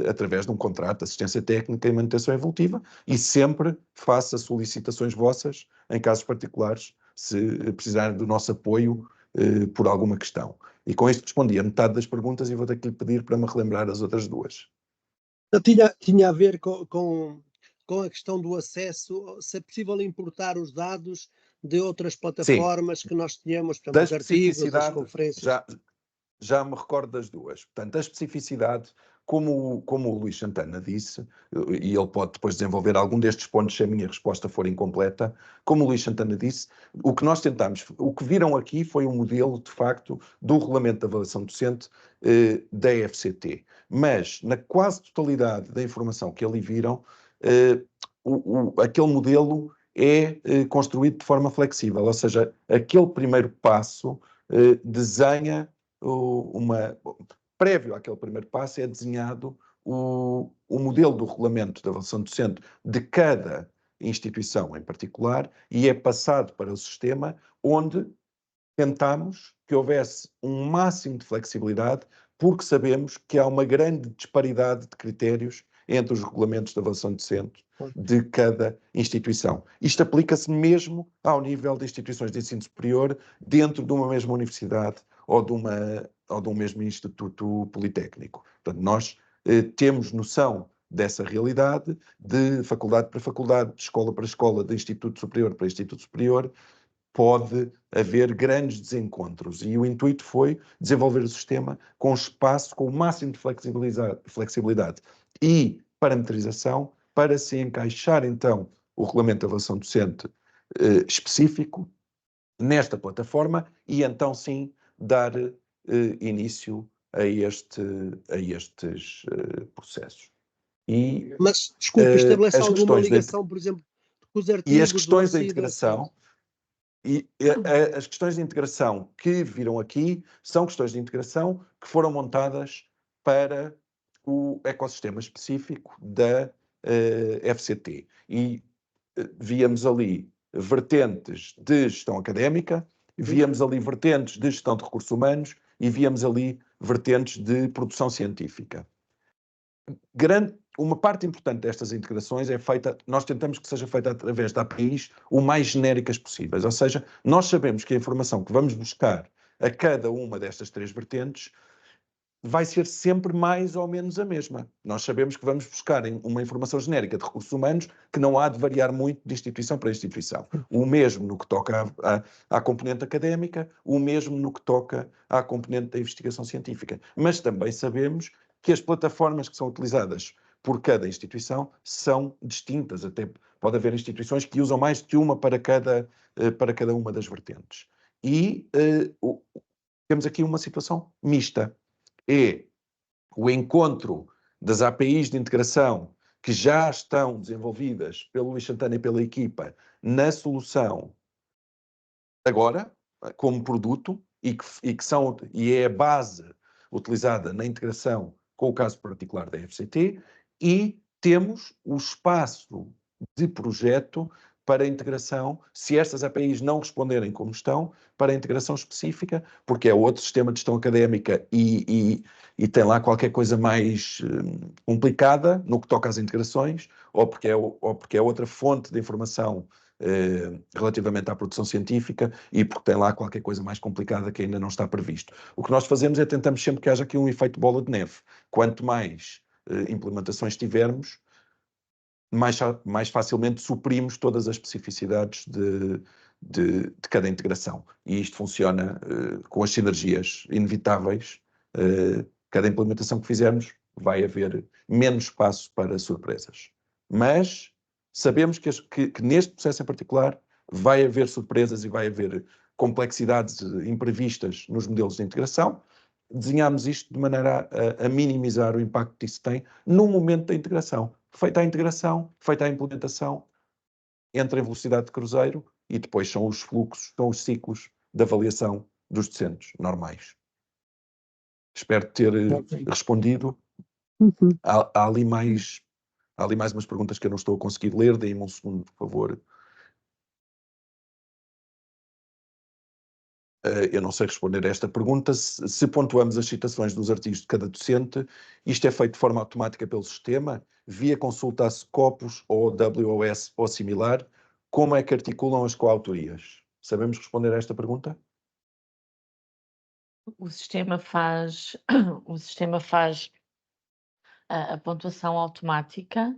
através de um contrato de assistência técnica e manutenção evolutiva, e sempre faça solicitações vossas, em casos particulares, se precisarem do nosso apoio por alguma questão. E com isto respondi a metade das perguntas e vou ter que lhe pedir para me relembrar as outras 2. Tinha a ver com a questão do acesso, se é possível importar os dados de outras plataformas. Sim, que nós tínhamos, portanto, os artigos, as conferências. Já me recordo das 2. Portanto, a especificidade, como o Luís Santana disse, e ele pode depois desenvolver algum destes pontos se a minha resposta for incompleta, como o Luís Santana disse, o que nós tentámos, o que viram aqui foi um modelo, de facto, do Regulamento de Avaliação Docente da FCT. Mas, na quase totalidade da informação que ali viram, aquele modelo é construído de forma flexível, ou seja, aquele primeiro passo desenha prévio àquele primeiro passo é desenhado o modelo do regulamento da avaliação docente de cada instituição em particular e é passado para o sistema onde tentamos que houvesse um máximo de flexibilidade porque sabemos que há uma grande disparidade de critérios entre os regulamentos de avaliação docente de cada instituição. Isto aplica-se mesmo ao nível de instituições de ensino superior dentro de uma mesma universidade ou de um mesmo instituto politécnico. Portanto, nós temos noção dessa realidade de faculdade para faculdade, de escola para escola, de instituto superior para instituto superior, pode haver grandes desencontros e o intuito foi desenvolver o sistema com espaço, com o máximo de flexibilidade e parametrização para se encaixar então o regulamento de avaliação docente específico nesta plataforma e então sim dar início a estes processos. Mas, desculpe, estabelece as alguma questões ligação, por exemplo, com os artigos e as questões da 11 e integração, as questões de integração que viram aqui são questões de integração que foram montadas para o ecossistema específico da FCT. E víamos ali vertentes de gestão académica, víamos ali vertentes de gestão de recursos humanos e víamos ali vertentes de produção científica. Uma parte importante destas integrações é feita, nós tentamos que seja feita através de APIs o mais genéricas possíveis, ou seja, nós sabemos que a informação que vamos buscar a cada uma destas três vertentes vai ser sempre mais ou menos a mesma. Nós sabemos que vamos buscar uma informação genérica de recursos humanos que não há de variar muito de instituição para instituição. O mesmo no que toca à componente académica, o mesmo no que toca à componente da investigação científica. Mas também sabemos que as plataformas que são utilizadas por cada instituição são distintas. Até pode haver instituições que usam mais de uma para cada uma das vertentes. E temos aqui uma situação mista. É o encontro das APIs de integração que já estão desenvolvidas pelo Luís Santana e pela equipa na solução agora, como produto, e é a base utilizada na integração com o caso particular da FCT, e temos o espaço de projeto para a integração, se estas APIs não responderem como estão, para a integração específica, porque é outro sistema de gestão académica e tem lá qualquer coisa mais complicada no que toca às integrações, ou porque é outra fonte de informação relativamente à produção científica e porque tem lá qualquer coisa mais complicada que ainda não está previsto. O que nós fazemos é tentamos sempre que haja aqui um efeito bola de neve. Quanto mais implementações tivermos, mais facilmente suprimos todas as especificidades de cada integração. E isto funciona com as sinergias inevitáveis. Cada implementação que fizermos vai haver menos espaço para surpresas. Mas sabemos que neste processo em particular vai haver surpresas e vai haver complexidades imprevistas nos modelos de integração. Desenhámos isto de maneira a minimizar o impacto que isso tem no momento da integração. Feita a integração, feita a implementação, entra em velocidade de cruzeiro e depois são os fluxos, são os ciclos de avaliação dos docentes normais. Espero ter respondido. Há ali mais umas perguntas que eu não estou a conseguir ler. Deem-me um segundo, por favor. Eu não sei responder a esta pergunta. Se pontuamos as citações dos artigos de cada docente, isto é feito de forma automática pelo sistema, via consulta a Scopus ou WOS ou similar. Como é que articulam as coautorias? Sabemos responder a esta pergunta? O sistema faz a pontuação automática.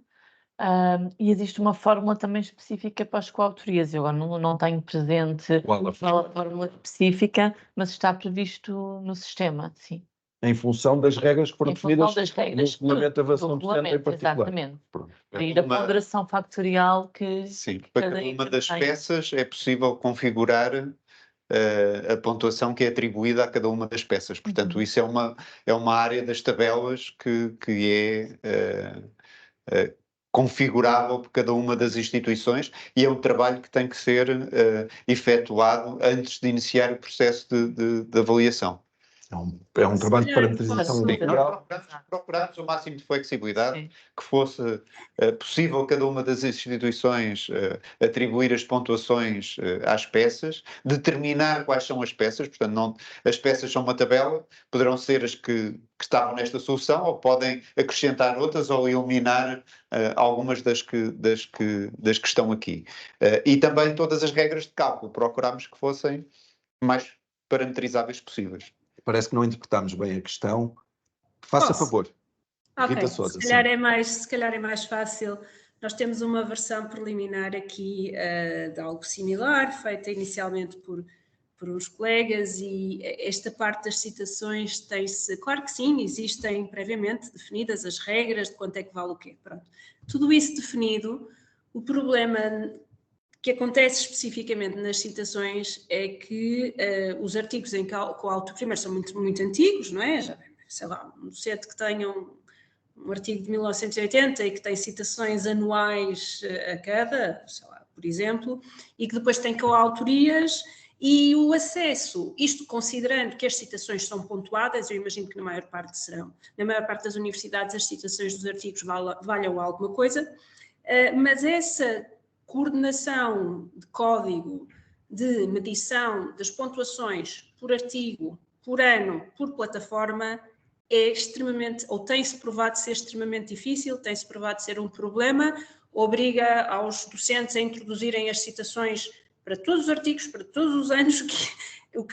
E existe uma fórmula também específica para as coautorias. Eu agora não tenho presente qual a fórmula específica, mas está previsto no sistema, sim. Em função das regras que foram definidas das regras no regulamento de avaliação docente em particular. Exatamente. E da ponderação factorial que... Sim, para cada uma das peças é possível configurar a pontuação que é atribuída a cada uma das peças. Portanto, isso é uma área das tabelas que é configurável por cada uma das instituições e é um trabalho que tem que ser efetuado antes de iniciar o processo de avaliação. É um trabalho de parametrização integral. Procuramos o máximo de flexibilidade, que fosse possível cada uma das instituições atribuir as pontuações às peças, determinar quais são as peças, portanto, as peças são uma tabela, poderão ser as que estavam nesta solução, ou podem acrescentar outras ou eliminar algumas das que estão aqui. E também todas as regras de cálculo, procuramos que fossem mais parametrizáveis possíveis. Parece que não interpretámos bem a questão. Faça favor. Ok, Rita Sousa, se calhar é mais fácil. Nós temos uma versão preliminar aqui de algo similar, feita inicialmente por por uns colegas, e esta parte das citações tem-se, claro que sim, existem previamente definidas as regras de quanto é que vale o quê, pronto. Tudo isso definido, o problema que acontece especificamente nas citações é que os artigos com autoprimeiro são muito, muito antigos, não é? Já, sei lá, um docente que tenha um artigo de 1980 e que tem citações anuais a cada, sei lá, por exemplo, e que depois tem coautorias e o acesso, isto considerando que as citações são pontuadas, eu imagino que na maior parte serão, na maior parte das universidades as citações dos artigos valham alguma coisa, mas essa coordenação de código, de medição das pontuações por artigo, por ano, por plataforma, é extremamente, ou tem-se provado ser extremamente difícil, tem-se provado ser um problema, obriga aos docentes a introduzirem as citações para todos os artigos, para todos os anos, o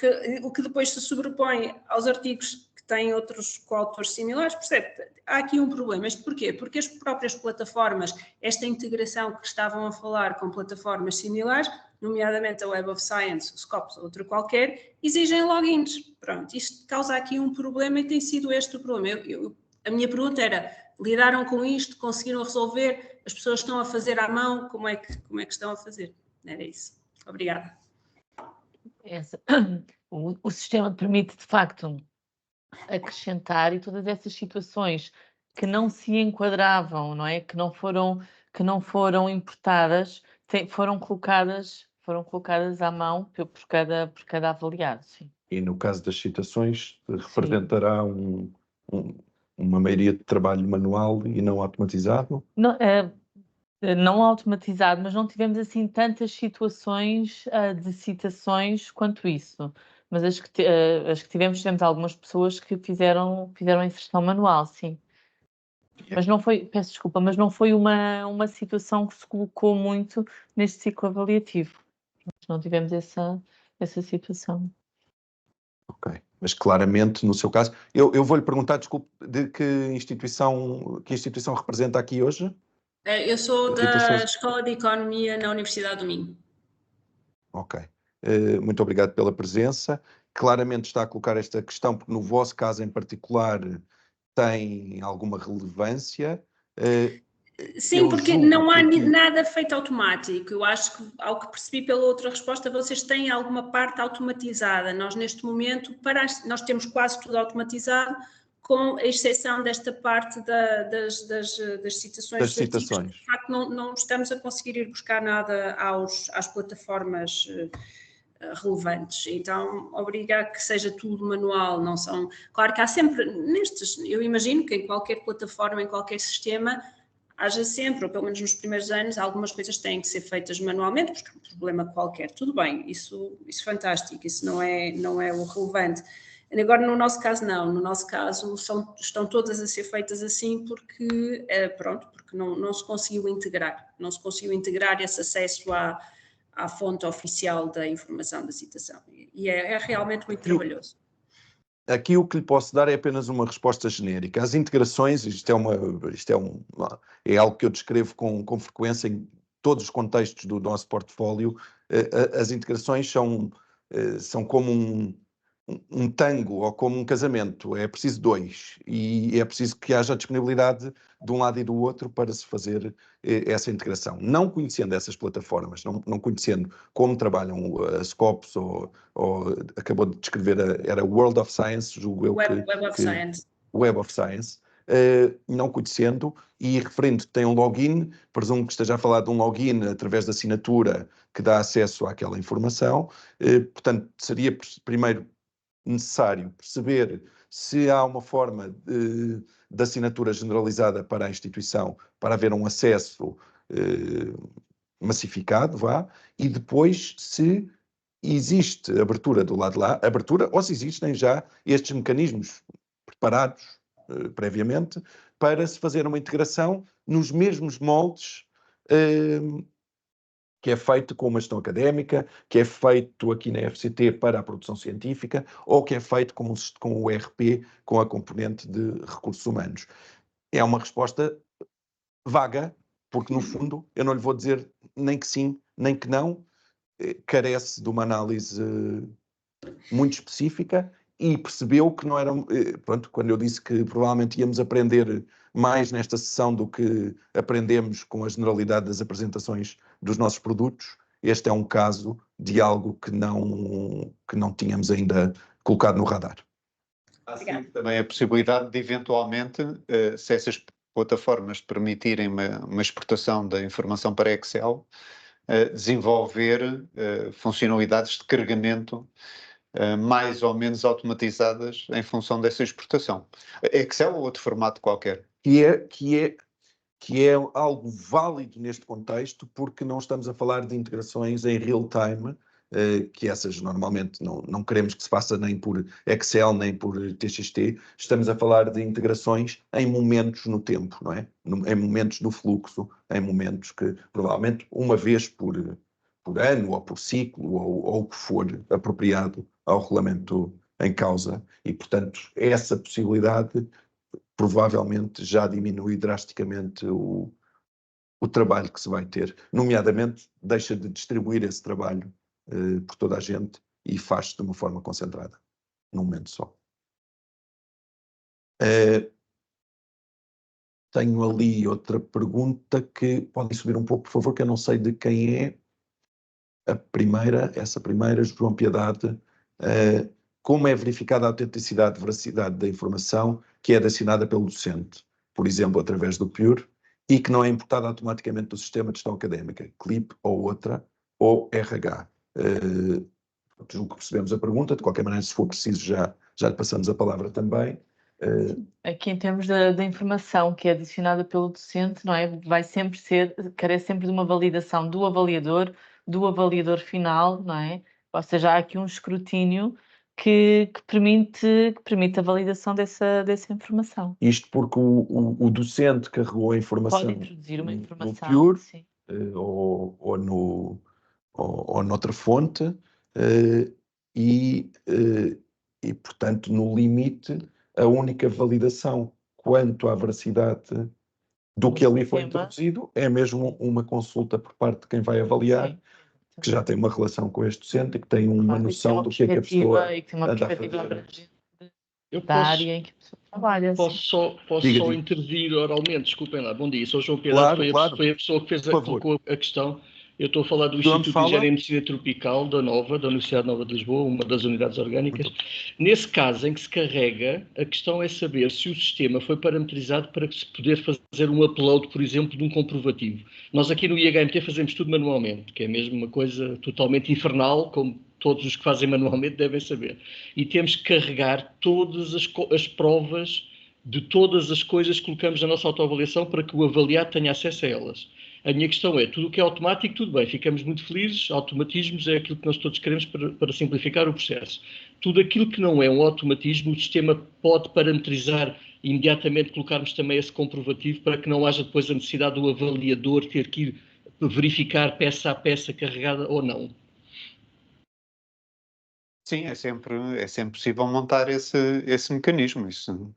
que depois se sobrepõe aos artigos que têm outros coautores similares, percebe? Há aqui um problema. Isto porquê? Porque as próprias plataformas, esta integração que estavam a falar com plataformas similares, nomeadamente a Web of Science, o Scopus ou outra qualquer, exigem logins. Pronto, isto causa aqui um problema e tem sido este o problema. A minha pergunta era, lidaram com isto, conseguiram resolver, as pessoas estão a fazer à mão, como é que estão a fazer? Era isso. Obrigada. O sistema permite, de facto, acrescentar, e todas essas situações que não se enquadravam, não é? Que não foram importadas, foram colocadas à mão por cada avaliado, sim. E no caso das citações, representará uma maioria de trabalho manual e não automatizado? Não automatizado, mas não tivemos assim tantas situações de citações quanto isso. Mas as que tivemos algumas pessoas que fizeram a inserção manual, sim. Mas não foi, peço desculpa, mas não foi uma situação que se colocou muito neste ciclo avaliativo. Não tivemos essa situação. Ok, mas claramente no seu caso, eu vou-lhe perguntar, desculpe, de que instituição representa aqui hoje? Eu sou da Escola de Economia na Universidade do Minho. Ok, muito obrigado pela presença. Claramente está a colocar esta questão, porque no vosso caso em particular tem alguma relevância. Sim, porque não há nada feito automático. Eu acho que, ao que percebi pela outra resposta, vocês têm alguma parte automatizada. Nós, neste momento, nós temos quase tudo automatizado, com a exceção desta parte das citações. Das citações. De facto, não estamos a conseguir ir buscar nada às plataformas relevantes. Então, obrigar que seja tudo manual, não são... Claro que há sempre, eu imagino que em qualquer plataforma, em qualquer sistema, haja sempre, ou pelo menos nos primeiros anos, algumas coisas têm que ser feitas manualmente, porque há um problema qualquer. Tudo bem, isso é fantástico, isso não é o relevante. Agora, no nosso caso, não. No nosso caso, estão todas a ser feitas assim porque, porque não se conseguiu integrar. Não se conseguiu integrar esse acesso à fonte oficial da informação da citação. E é realmente muito trabalhoso. Aqui o que lhe posso dar é apenas uma resposta genérica. As integrações, é algo que eu descrevo com frequência em todos os contextos do nosso portfólio. As integrações são como um tango ou como um casamento. É preciso dois e é preciso que haja disponibilidade de um lado e do outro para se fazer essa integração. Não conhecendo essas plataformas, não conhecendo como trabalham a Scopus ou acabou de descrever, era World of Science, julgo eu. Web of Science. Web of Science. Não conhecendo e referindo que tem um login, presumo que esteja a falar de um login através da assinatura que dá acesso àquela informação. Portanto, seria primeiro necessário perceber se há uma forma de assinatura generalizada para a instituição, para haver um acesso massificado, e depois se existe abertura do lado de lá, ou se existem já estes mecanismos preparados previamente para se fazer uma integração nos mesmos moldes que é feito com uma gestão académica, que é feito aqui na FCT para a produção científica, ou que é feito com o ERP, com a componente de recursos humanos. É uma resposta vaga, porque no fundo eu não lhe vou dizer nem que sim, nem que não, carece de uma análise muito específica e percebeu que não era... Pronto, quando eu disse que provavelmente íamos aprender mais nesta sessão do que aprendemos com a generalidade das apresentações dos nossos produtos, este é um caso de algo que não tínhamos ainda colocado no radar. Há sempre também a possibilidade de, eventualmente, se essas plataformas permitirem uma exportação da informação para Excel, desenvolver funcionalidades de carregamento mais ou menos automatizadas em função dessa exportação. Excel ou outro formato qualquer. Que é algo válido neste contexto, porque não estamos a falar de integrações em real time, que essas normalmente não queremos que se faça nem por Excel, nem por TXT, estamos a falar de integrações em momentos no tempo, não é? Em momentos do fluxo, em momentos que provavelmente uma vez por ano, ou por ciclo, ou o que for apropriado ao regulamento em causa, e portanto essa possibilidade provavelmente já diminui drasticamente o trabalho que se vai ter. Nomeadamente, deixa de distribuir esse trabalho por toda a gente e faz-se de uma forma concentrada, num momento só. Tenho ali outra pergunta que podem subir um pouco, por favor, que eu não sei de quem é. Essa primeira, João Piedade. Como é verificada a autenticidade e veracidade da informação que é adicionada pelo docente, por exemplo, através do PURE, e que não é importada automaticamente do sistema de gestão académica, CLIP ou outra, ou RH? Julgo que percebemos a pergunta, de qualquer maneira, se for preciso, já lhe passamos a palavra também. Aqui em termos da informação que é adicionada pelo docente, não é? Carece sempre de uma validação do avaliador final, não é? Ou seja, há aqui um escrutínio que permite a validação dessa informação. Isto porque o docente carregou a informação Pode introduzir uma informação, no PURE, sim. ou noutra fonte, e, portanto, no limite, a única validação quanto à veracidade do que ali foi introduzido é mesmo uma consulta por parte de quem vai avaliar, sim, que já tem uma relação com este docente e que tem uma noção do que é que a pessoa anda a fazer. Da área em que a pessoa trabalha. Posso só intervir oralmente? Desculpem lá. Bom dia, sou João Piedade, claro. Foi a pessoa que colocou a questão. Eu estou a falar do Instituto de Engenharia e Medicina Tropical da Universidade Nova de Lisboa, uma das unidades orgânicas. Nesse caso em que se carrega, a questão é saber se o sistema foi parametrizado para se poder fazer um upload, por exemplo, de um comprovativo. Nós aqui no IHMT fazemos tudo manualmente, que é mesmo uma coisa totalmente infernal, como todos os que fazem manualmente devem saber. E temos que carregar todas as provas de todas as coisas que colocamos na nossa autoavaliação para que o avaliado tenha acesso a elas. A minha questão é, tudo o que é automático, tudo bem, ficamos muito felizes, automatismos é aquilo que nós todos queremos para simplificar o processo. Tudo aquilo que não é um automatismo, o sistema pode parametrizar e imediatamente colocarmos também esse comprovativo para que não haja depois a necessidade do avaliador ter que ir verificar peça a peça carregada ou não. Sim, é sempre possível montar esse mecanismo. Isso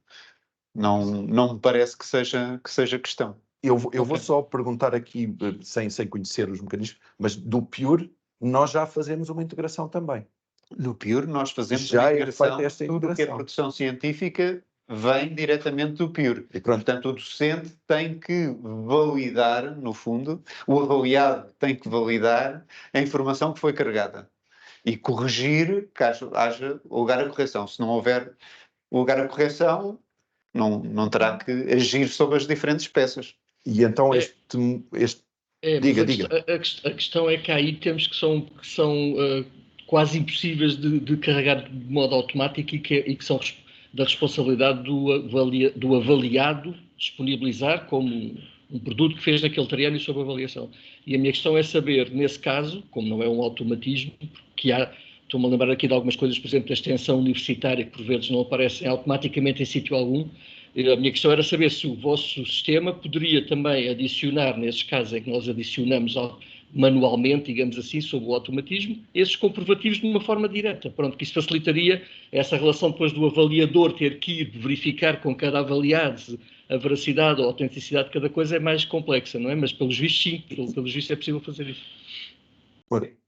não me parece que seja questão. Eu vou só perguntar aqui, sem conhecer os mecanismos, mas do PURE nós já fazemos uma integração também. No PURE nós fazemos já uma integração, esta tudo o que é produção científica vem diretamente do PURE. E portanto o docente tem que validar, no fundo, o avaliado tem que validar a informação que foi carregada e corrigir caso haja lugar a correção. Se não houver lugar a correção, não terá que agir sobre as diferentes peças. E então diga. A questão é que há itens que são quase impossíveis de carregar de modo automático e que são da responsabilidade do avaliado disponibilizar como um produto que fez naquele triênio sob avaliação. E a minha questão é saber, nesse caso, como não é um automatismo, que há, estou-me a lembrar aqui de algumas coisas, por exemplo, da extensão universitária, que por vezes não aparecem automaticamente em sítio algum. A minha questão era saber se o vosso sistema poderia também adicionar, nesses casos em que nós adicionamos manualmente, digamos assim, sob o automatismo, esses comprovativos de uma forma direta. Pronto, que isso facilitaria essa relação depois do avaliador ter que ir verificar com cada avaliado a veracidade ou a autenticidade de cada coisa é mais complexa, não é? Mas pelos vistos sim, pelos vistos é possível fazer isso.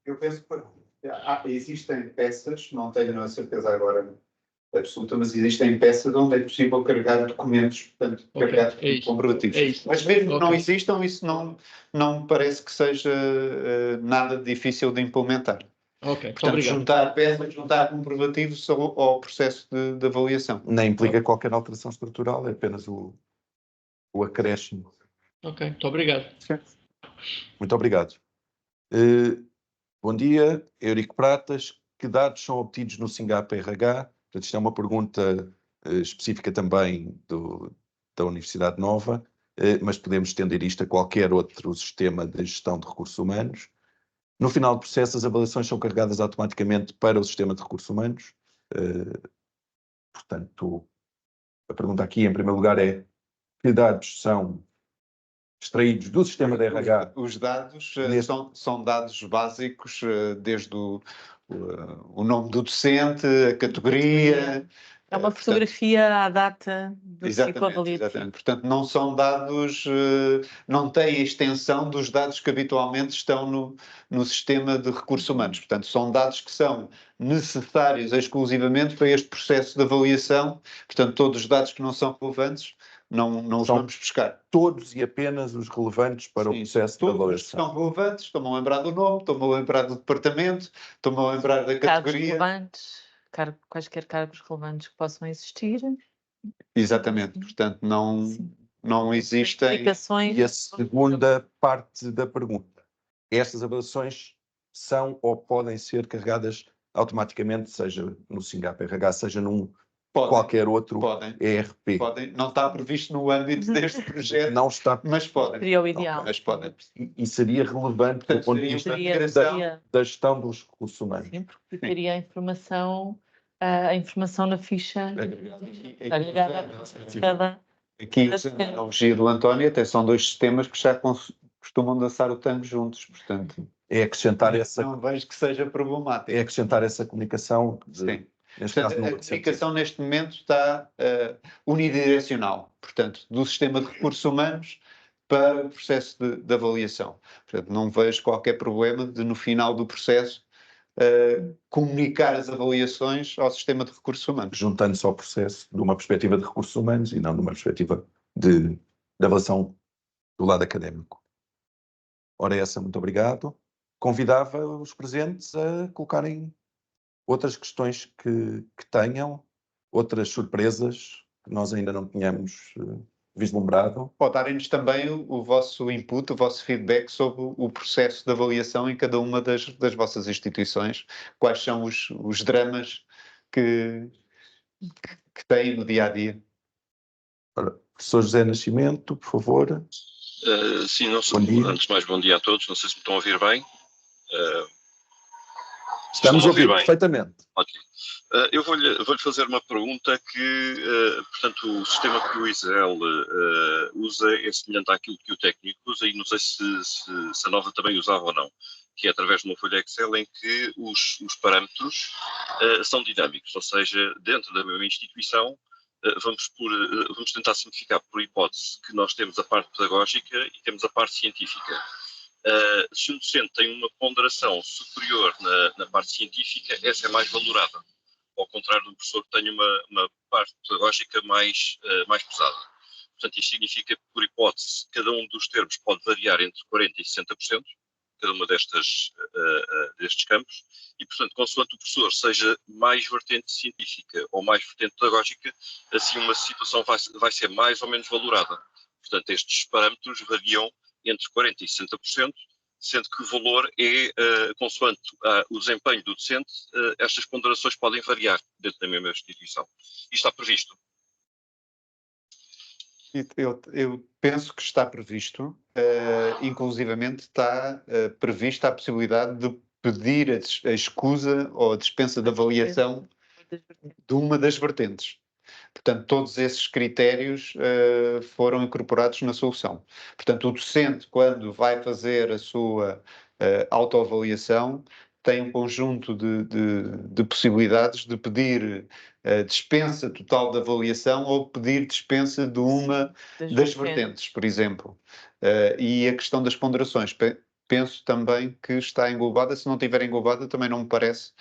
Eu penso que Existem peças, não tenho a certeza agora absoluta, mas existem peças onde é possível carregar documentos, portanto, carregar comprovativos. Mas mesmo que não existam, isso não me parece que seja nada difícil de implementar. Portanto, juntar peças, juntar comprovativos ao processo de avaliação. Nem implica qualquer alteração estrutural, é apenas o acréscimo. Ok, muito obrigado. Muito obrigado. Bom dia, Eurico Pratas. Que dados são obtidos no SINGAP RH? Portanto, isto é uma pergunta específica também da Universidade Nova, mas podemos estender isto a qualquer outro sistema de gestão de recursos humanos. No final do processo, as avaliações são carregadas automaticamente para o sistema de recursos humanos. Portanto, a pergunta aqui, em primeiro lugar, é: que dados são extraídos do sistema de RH? Os dados são dados básicos, desde o nome do docente, a categoria. É uma fotografia à data do ciclo avaliativo. Exatamente. Portanto, não são dados, não têm a extensão dos dados que habitualmente estão no sistema de recursos humanos. Portanto, são dados que são necessários exclusivamente para este processo de avaliação. Portanto, todos os dados que não são relevantes, não os vamos buscar. Todos e apenas os relevantes para o processo de avaliação. Todos que são relevantes, estou-me a lembrar do nome, estou-me a lembrar do departamento, estou-me a lembrar da categoria. Quaisquer cargos relevantes que possam existir. Exatamente, portanto não existem. E a segunda parte da pergunta: estas avaliações são ou podem ser carregadas automaticamente, seja no SINGAP RH, seja num qualquer outro ERP? Podem. Não está previsto no âmbito deste projeto, não está, mas podem. Seria o ideal. Mas podem. E seria relevante do ponto de vista da gestão dos recursos humanos. Sim, porque teria a informação na ficha agregada. Aqui, a analogia do António, até são dois sistemas que já costumam dançar o tango juntos, portanto. É acrescentar essa... Não vejo que seja problemático. É acrescentar essa comunicação. Sim. Portanto, a comunicação neste momento está unidirecional, portanto, do sistema de recursos humanos para o processo de avaliação. Portanto, não vejo qualquer problema de, no final do processo, comunicar as avaliações ao sistema de recursos humanos. Juntando-se ao processo de uma perspectiva de recursos humanos e não de uma perspectiva de avaliação do lado académico. Ora, muito obrigado. Convidava os presentes a colocarem outras questões que tenham, outras surpresas que nós ainda não tínhamos vislumbrado. Ou darem-nos também o vosso input, o vosso feedback sobre o processo de avaliação em cada uma das vossas instituições. Quais são os dramas que têm no dia-a-dia? Ora, professor José Nascimento, por favor. Sim, não sei. Antes de mais, bom dia a todos. Não sei se me estão a ouvir bem. Estamos a ouvir perfeitamente. Ótimo. Eu vou-lhe fazer uma pergunta que, portanto, o sistema que o Israel usa é semelhante àquilo que o técnico usa, e não sei se a Nova também usava ou não, que é através de uma folha Excel em que os parâmetros são dinâmicos, ou seja, dentro da mesma instituição, vamos tentar simplificar por hipótese que nós temos a parte pedagógica e temos a parte científica. Se um docente tem uma ponderação superior na parte científica, essa é mais valorada, ao contrário do professor que tem uma parte pedagógica mais pesada. Portanto, isto significa que, por hipótese, cada um dos termos pode variar entre 40% e 60%, cada uma destes campos, e, portanto, consoante o professor seja mais vertente científica ou mais vertente pedagógica, assim uma situação vai ser mais ou menos valorada. Portanto, estes parâmetros variam entre 40% e 60%, sendo que o valor é, consoante o desempenho do docente, estas ponderações podem variar dentro da mesma instituição. Isto está previsto? Eu penso que está previsto, inclusivamente está prevista a possibilidade de pedir a escusa ou a dispensa de avaliação de uma das vertentes. Portanto, todos esses critérios foram incorporados na solução. Portanto, o docente, quando vai fazer a sua autoavaliação, tem um conjunto de possibilidades de pedir dispensa total de avaliação ou pedir dispensa de uma das vertentes, por exemplo. E a questão das ponderações. penso também que está englobada. Se não estiver englobada, também não me parece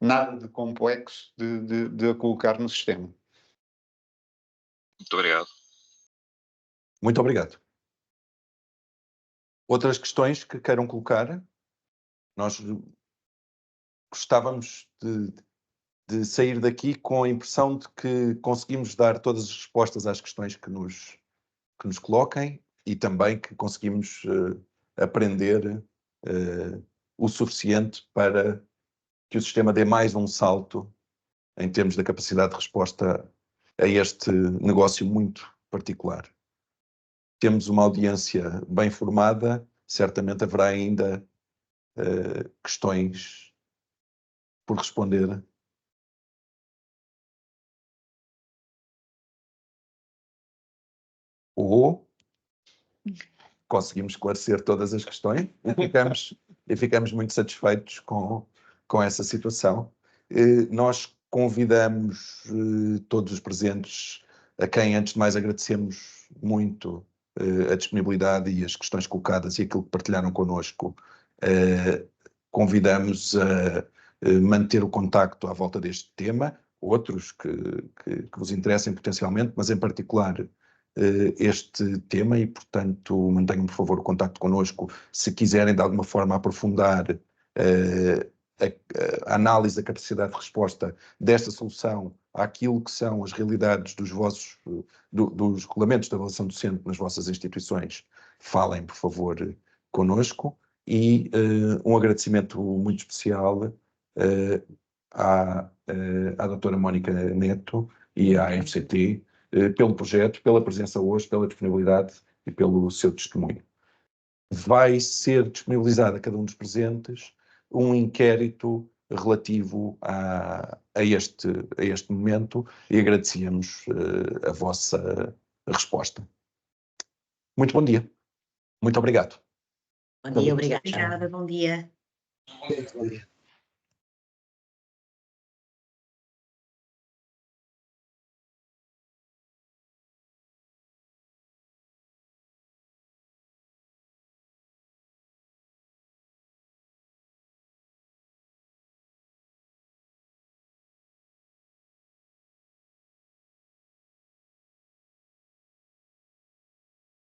nada de complexo de colocar no sistema. Muito obrigado. Muito obrigado. Outras questões que queiram colocar? Nós gostávamos de sair daqui com a impressão de que conseguimos dar todas as respostas às questões que nos coloquem e também que conseguimos aprender o suficiente para que o sistema dê mais um salto em termos da capacidade de resposta a este negócio muito particular. Temos uma audiência bem formada, certamente haverá ainda questões por responder. Ou conseguimos esclarecer todas as questões e ficamos muito satisfeitos com essa situação. Nós convidamos todos os presentes, a quem antes de mais agradecemos muito a disponibilidade e as questões colocadas e aquilo que partilharam connosco. Convidamos a manter o contacto à volta deste tema, outros que vos interessem potencialmente, mas em particular este tema e, portanto, mantenham, por favor, o contacto connosco se quiserem, de alguma forma, aprofundar a análise da capacidade de resposta desta solução àquilo que são as realidades dos regulamentos de avaliação docente nas vossas instituições. Falem, por favor, connosco. E um agradecimento muito especial à doutora Mónica Neto e à FCT pelo projeto, pela presença hoje, pela disponibilidade e pelo seu testemunho. Vai ser disponibilizado a cada um dos presentes um inquérito relativo a este momento e agradecemos a vossa resposta. Muito bom dia. Muito obrigado. Bom dia, obrigado. Obrigada, bom dia. Bom dia.